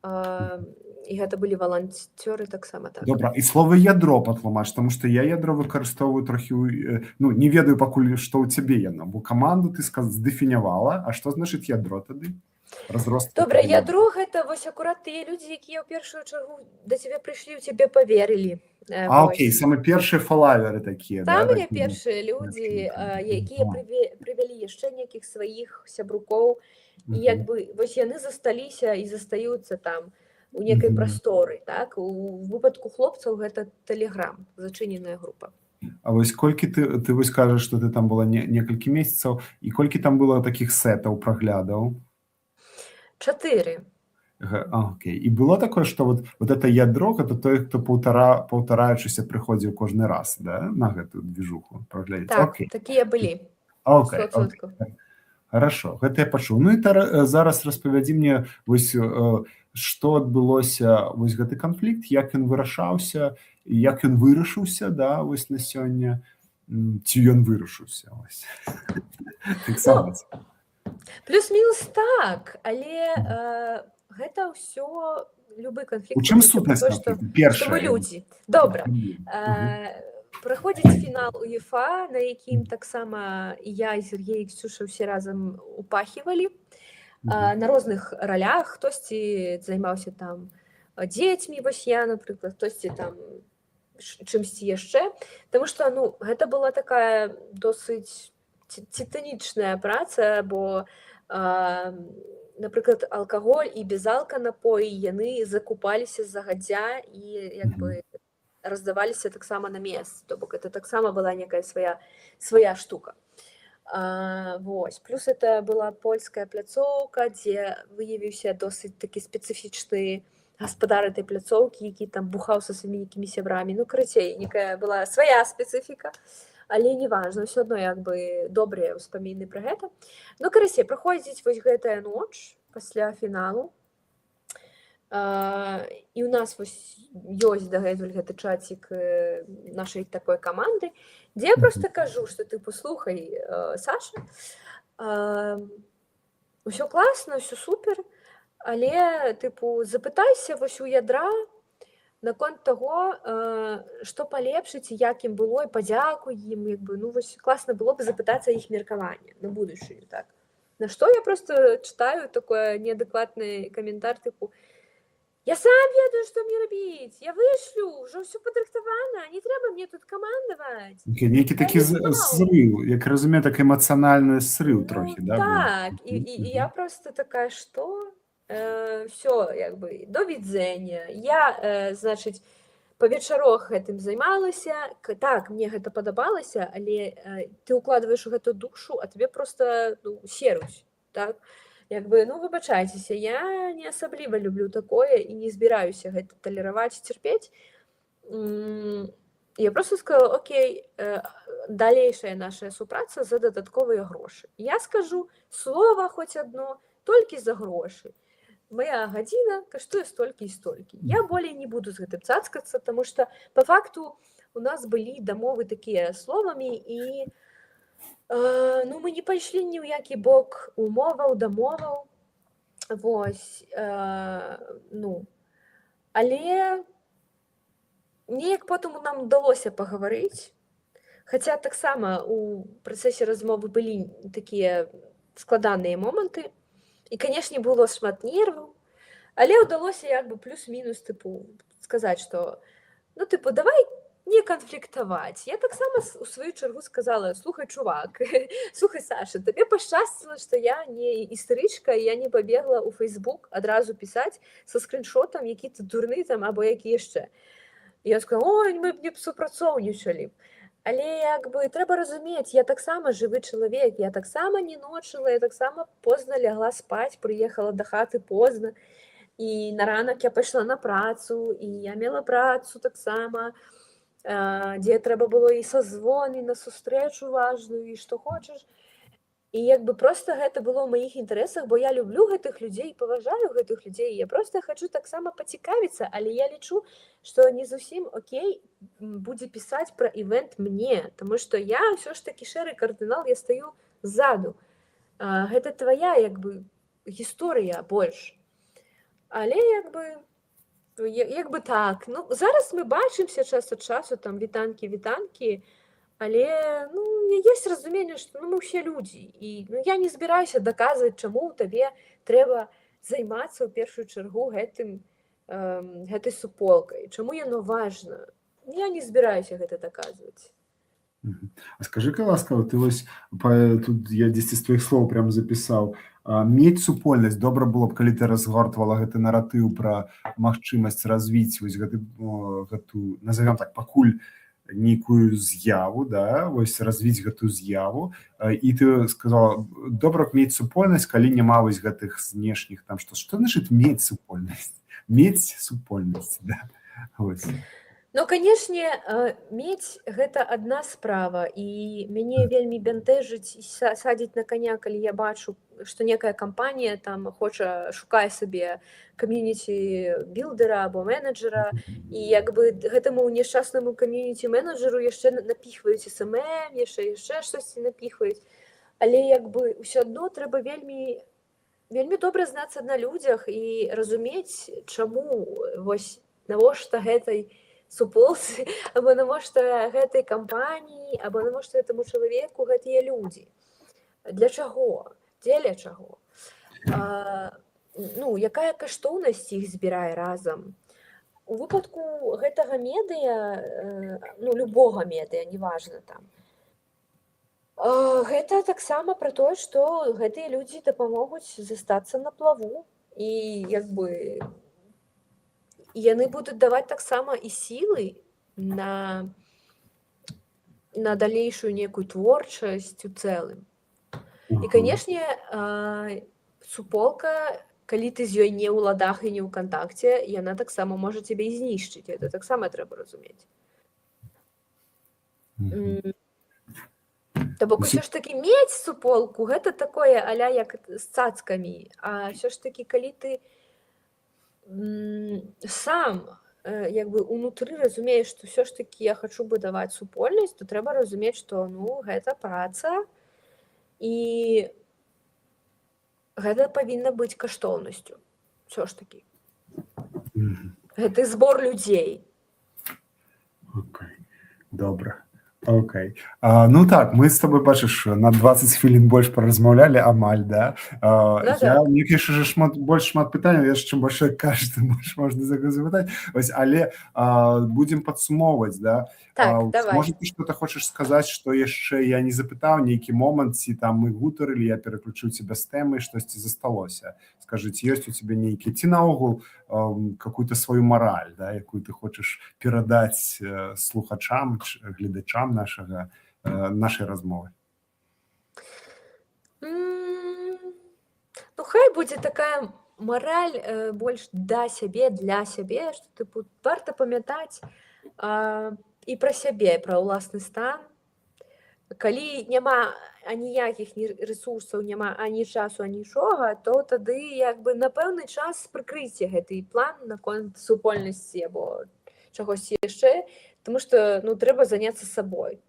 гэта былі валанцёры таксама. Так. Добра, і слова ядро патлумач, таму што я ядро выкарыстоўваю трохі, ну, не ведаю пакуль, што ў цябе яно, бо каманду ты здефінявала, а што значыць ядро тады? Добра, ядро гэта вось акурат тыя людзі, якія ў першую чаргу да цябе прыйшлі, ў цябе паверылі. Окей, самы першыя фалаверы такія, да? Самыя першыя людзі, якія прывялі яшчэ нейкіх сваіх сябрукоў, і як бы вось яны засталіся і застаюцца там у некай прасторы, так? У выпадку хлопцаў гэта Telegram, зачыненая група. А вось колькі ты вось кажаш, што ты там была некалькі месяцаў, і колькі там было такіх сетаў, праглядаў? 4. Окей. І было такое, што вот это ядро, гэта той, хто паўтараючыся прыходзіў кожны раз, да, на гэтую движуху праглядаць? Так, такія былі. Окей. Хорошо, гэта я пачуў. Ну і зараз распавядзі мне, вось, што адбылося, вось гэты канфлікт, як ён вырашаўся, як ён вырашыўся, да, вось на сёння, ці ён вырашыўся, вось. Плюс-мінус так, але гэта ўсё, любы канфлікт. У чым сутнасць канфлікту? Першае. Што мы людзі. Добра. Праходзіць фінал УЕФА, на якім таксама і я, і Сергей, і Ксюша ўсе разам упахівалі на розных ралях. Хтосьці займаўся там дзецьмі, вось я, напрыклад, хтосьці там чымсьці яшчэ. Таму што, ну, гэта была такая досыць титанічная праца, бо, напрыклад, алкаголь і безалка напоі, яны закупаліся загадзя і як бы раздаваліся таксама на месцы. То бок, это таксама была некая свая штука. Вось. Плюс это была польская пляцоўка, дзе выявіўся досыць такі спецыфічны гаспадар этой пляцоўкі, які там бухаў са сваімі нейкімі сябрамі. Ну, карацей, некая была свая спецыфіка. Але не важна, ўсё адно як бы добрыя ўспаміны пра гэта. Ну, карацей, праходзіць вось гэтая ноч пасля фіналу. І ў нас вось ёсць дагэтуль гэты чацік нашай такой каманды, дзе я проста кажу, што ты паслухай, Саша, ўсё класна, ўсё супер, але тыпу запытайся вось у ядра наконт таго, што палепшыць, як ім было, і падзякуй ім, як бы, ну вось класна было б запытацца іх меркаванне на будучыню, так. На что я просто читаю такой неадекватный комментарий, типа, я сам ведаю, что мне рабіць, я вышлю, ўжо ўсё падрыхтавана, не трэба мне тут камандаваць. Нейкі такі зрыў, як разумею, так эмацыянальны срыў трохі, да? Так, и я просто такая, что? Все, як бы, до відзення. Я, значыць, па вечарах гэтым займалася, так, мне гэта падабалася, але ты ўкладваеш у гэту душу, а тебе просто, ну, серуць, так? Як бы, ну, выбачайцеся, я не асабліва люблю такое і не збіраюся гэта талераваць, цярпець. Я просто сказала, окей, далейшая наша супраца за дадатковыя грошы. Я скажу слова хоць адно, толькі за грошы. Моя гадзіна каштуе столькі і столькі. Я болей не буду з гэтым цацкацца, таму што па факту у нас былі дамовы такія словамі і ну, мы не пайшлі ні ў які бок умоваў, дамоваў. Вось, ну, але неяк потым нам удалося пагаварыць, хаця таксама у працэсе размовы былі такія складаныя моманты, і, канешне, было шмат нерваў, але ўдалося як бы плюс-мінус, тыпу, сказаць, што, ну, тыпу, давай не канфліктаваць. Я таксама у сваю чаргу сказала, слухай, чувак, слухай, Саша, табе пашчасціла, што я не істэрычка, я не пабегла ў Facebook адразу пісаць са скріншотам, які ты дурны там, або які яшчэ. Я сказала, ой, мы б не супрацоўнічалі. Але як бы трэба разумець, я таксама жывы чалавек, я таксама не ночыла, я таксама позна лягла спаць, прыехала да хаты позна, і на ранак я пайшла на працу, і я мела працу таксама, дзе трэба было і сазвон, і на сустрэчу важную, і што хочаш. І як бы проста гэта было ў маіх інтарэсах, бо я люблю гэтых людзей, паважаю гэтых людзей, я проста хачу таксама пацікавіцца, але я лічу, што не зусім окей будзе пісаць пра івэнт мне, таму што я ўсё ж такі шэры кардынал, я стаю ззаду. Гэта твая як бы гісторыя больш. Але як бы так, ну зараз мы бачымся час ад часу, там вітанкі, але ну, ёсць разуменне, што ну, мы ўсе людзі, і ну, я не збіраюся даказваць, чаму табе трэба займацца ў першую чаргу гэтай суполкай, чаму яно важна. Я не збіраюся гэта даказваць. А скажы-ка ласкава, ты вось тут я дзесьці з твоіх слоў прям запісаў, мець супольнасць, добра было б, калі ты разгортвала гэты наратыў пра магчымасць развіць вось гэту, назовём так, пакуль нейкую з'яву, да, вось развіць гэтую з'яву, і ты сказала, добра б мець супольнасць, калі няма вось гэтых знешніх там, што значыць мець супольнасць? Мець супольнасць, да, вось. Ну, канешне, мець гэта адна справа, і мяне вельмі бянтэжыць і садзіць на каня, калі я бачу, што некая кампанія там шукае сабе камьюніці-білдера або менеджера, і як бы гэтаму няшчаснаму камьюніці-менеджеру яшчэ напіхваюць СММ, яшчэ штосьці напіхваюць. Але як бы ўсё адно трэба вельмі добра знацца на людзях і разумець, чаму вось навошта гэтай суполцы, або навошта гэтай кампаніі, або навошта гэтаму чалавеку гэтыя людзі. Для чаго? Дзеля чаго? Ну, якая каштоўнасць іх збірае разам? У выпадку гэтага медыа, ну, любога медыа, неважна там, гэта таксама пра тое, што гэтыя людзі дапамогуць застацца на плаву, і як бы яны будуць даваць таксама і сілы на далейшую некую творчасць у цэлым. І, канешне, суполка, калі ты з ёй не ў ладах і не ў кантакце, яна таксама можа цябе і знішчыць. Гэта таксама трэба разумець. То бок, усё ж такі мець суполку, гэта такое а-ля як з цацкамі. А ўсё ж такі, калі ты сам як бы унутры разумееш, што ўсё ж такі я хачу будаваць супольнасць, то трэба разумець, што ну гэта праца і гэта павінна быць каштоўнасцю ўсё ж такі. Гэты збор людзей. Окей, добра. Окей. Ну так, мы з тобой, бачыш, на 20 хвілін больш паразмаўлялі амаль, да. Ну Я так. мне яшчэ шмат пытанняў, яшчэ чым больш кажаш, тым больш можна запытаць. Вось, але будзем падсумоўваць, да. Так, Можа, давай. ты што-то хочаш сказаць, што яшчэ я не запытаў, нейкі момант, ці там мы гутарылі, я пераключыў цябе з тэмы, штосьці засталося. Скажы, ці ёсць у цябе нейкі, ці наогул какую-то сваю мараль, да, якую ты хочаш перадаць слухачам, гледачам нашай размовы. Ну, хай будзе такая мараль больш да сябе, для сябе, што тыпу варта памятаць і пра сябе, пра ўласны стан. Калі няма аніякіх ні рэсурсаў, няма ані часу, анічога, то тады як бы на пэўны час прыкрыйце гэты план наконт супольнасці або чагосьці яшчэ, тому што ну, трэба заняцца сабой.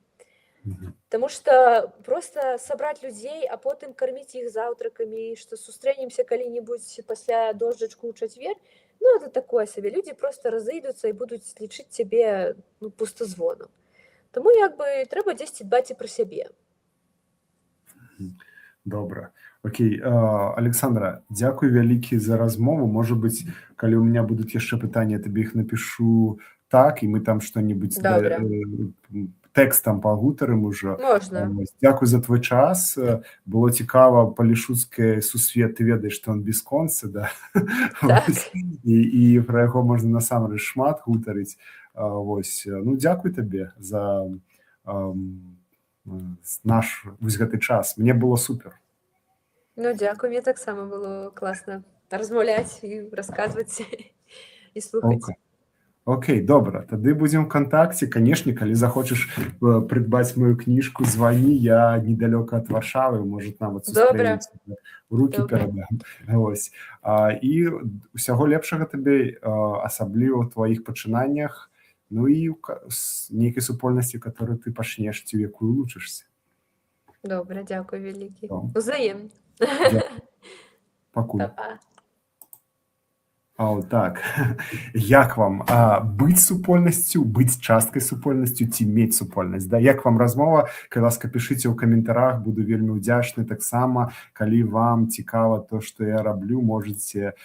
Таму што проста сабраць людзей, а потым карміць іх заўтракамі, што сустрэнемся калі-небудзь пасля дождачку ў чацвер, ну это такое сабе. Людзі проста разыйдуцца і будуць лічыць цябе ну, пустазвонам. Таму як бы трэба дзесьці дбаць і пра сябе. Добра. Окей. Александра, дзякуй вялікі за размову. Можа быць, калі у меня будуць яшчэ пытанні, я табе іх напишу так, і мы там што-небудзь тэкстам пагутарым ужо. Можна. Дзякуй за твой час. Было цікава, палішуцкі сусвет, ты ведаеш, што он бясконцы, да? Так. І пра яго можна насамрэч шмат гутарыць. Вось. Ну, дзякуй табе за наш вось гэты час. Мне было супер. Ну, дзякуй, мне таксама было класна размаўляць і расказваць і слухаць. Окей, добра. Тады будзем у кантакце. Канешне, калі захочаш прыдбаць маю кніжку, звані, я недалёка ад Варшавы, можа, нават сустрэнемся, рукі перадам. Вось. І усяго лепшага табе, асабліва ў тваіх пачынаннях, ну і нейкай супольнасці, которую ты пачнеш, ці ў якую лучышся. Добра, дзякуй вялікі. Узаемна. Пакуль. Па-па. Так, як вам быць супольнасцю, быць часткай супольнасцю ці мець супольнасць, да? Як вам размова? Калі ласка, пішыце ў каментарах, буду вельмі ўдзячны. Таксама, калі вам цікава то, што я раблю, можаце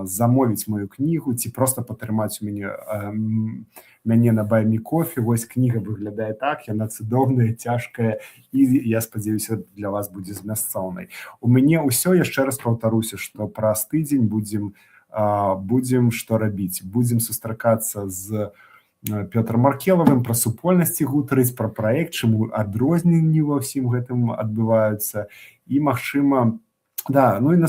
замовіць мою кнігу ці проста падтрымаць у мяне на Buy Me Coffee. Вось кніга выглядае так, яна цудоўная, цяжкая і, я спадзяюся, для вас будзе змясцоўнай. У мяне ўсё, яшчэ раз паўтаруся, што праз тыдзень будзем што рабіць. Будзем сустракацца з Пётрам Маркелавым, пра супольнасці гутарыць, пра праект, чаму адрозненні ва ўсім гэтым адбываюцца. І, магчыма, да, ну і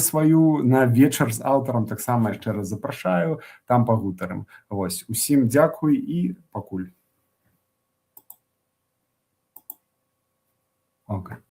на вечар з аўтарам таксама яшчэ раз запрашаю, там пагутарым. Вось, усім дзякуй і пакуль.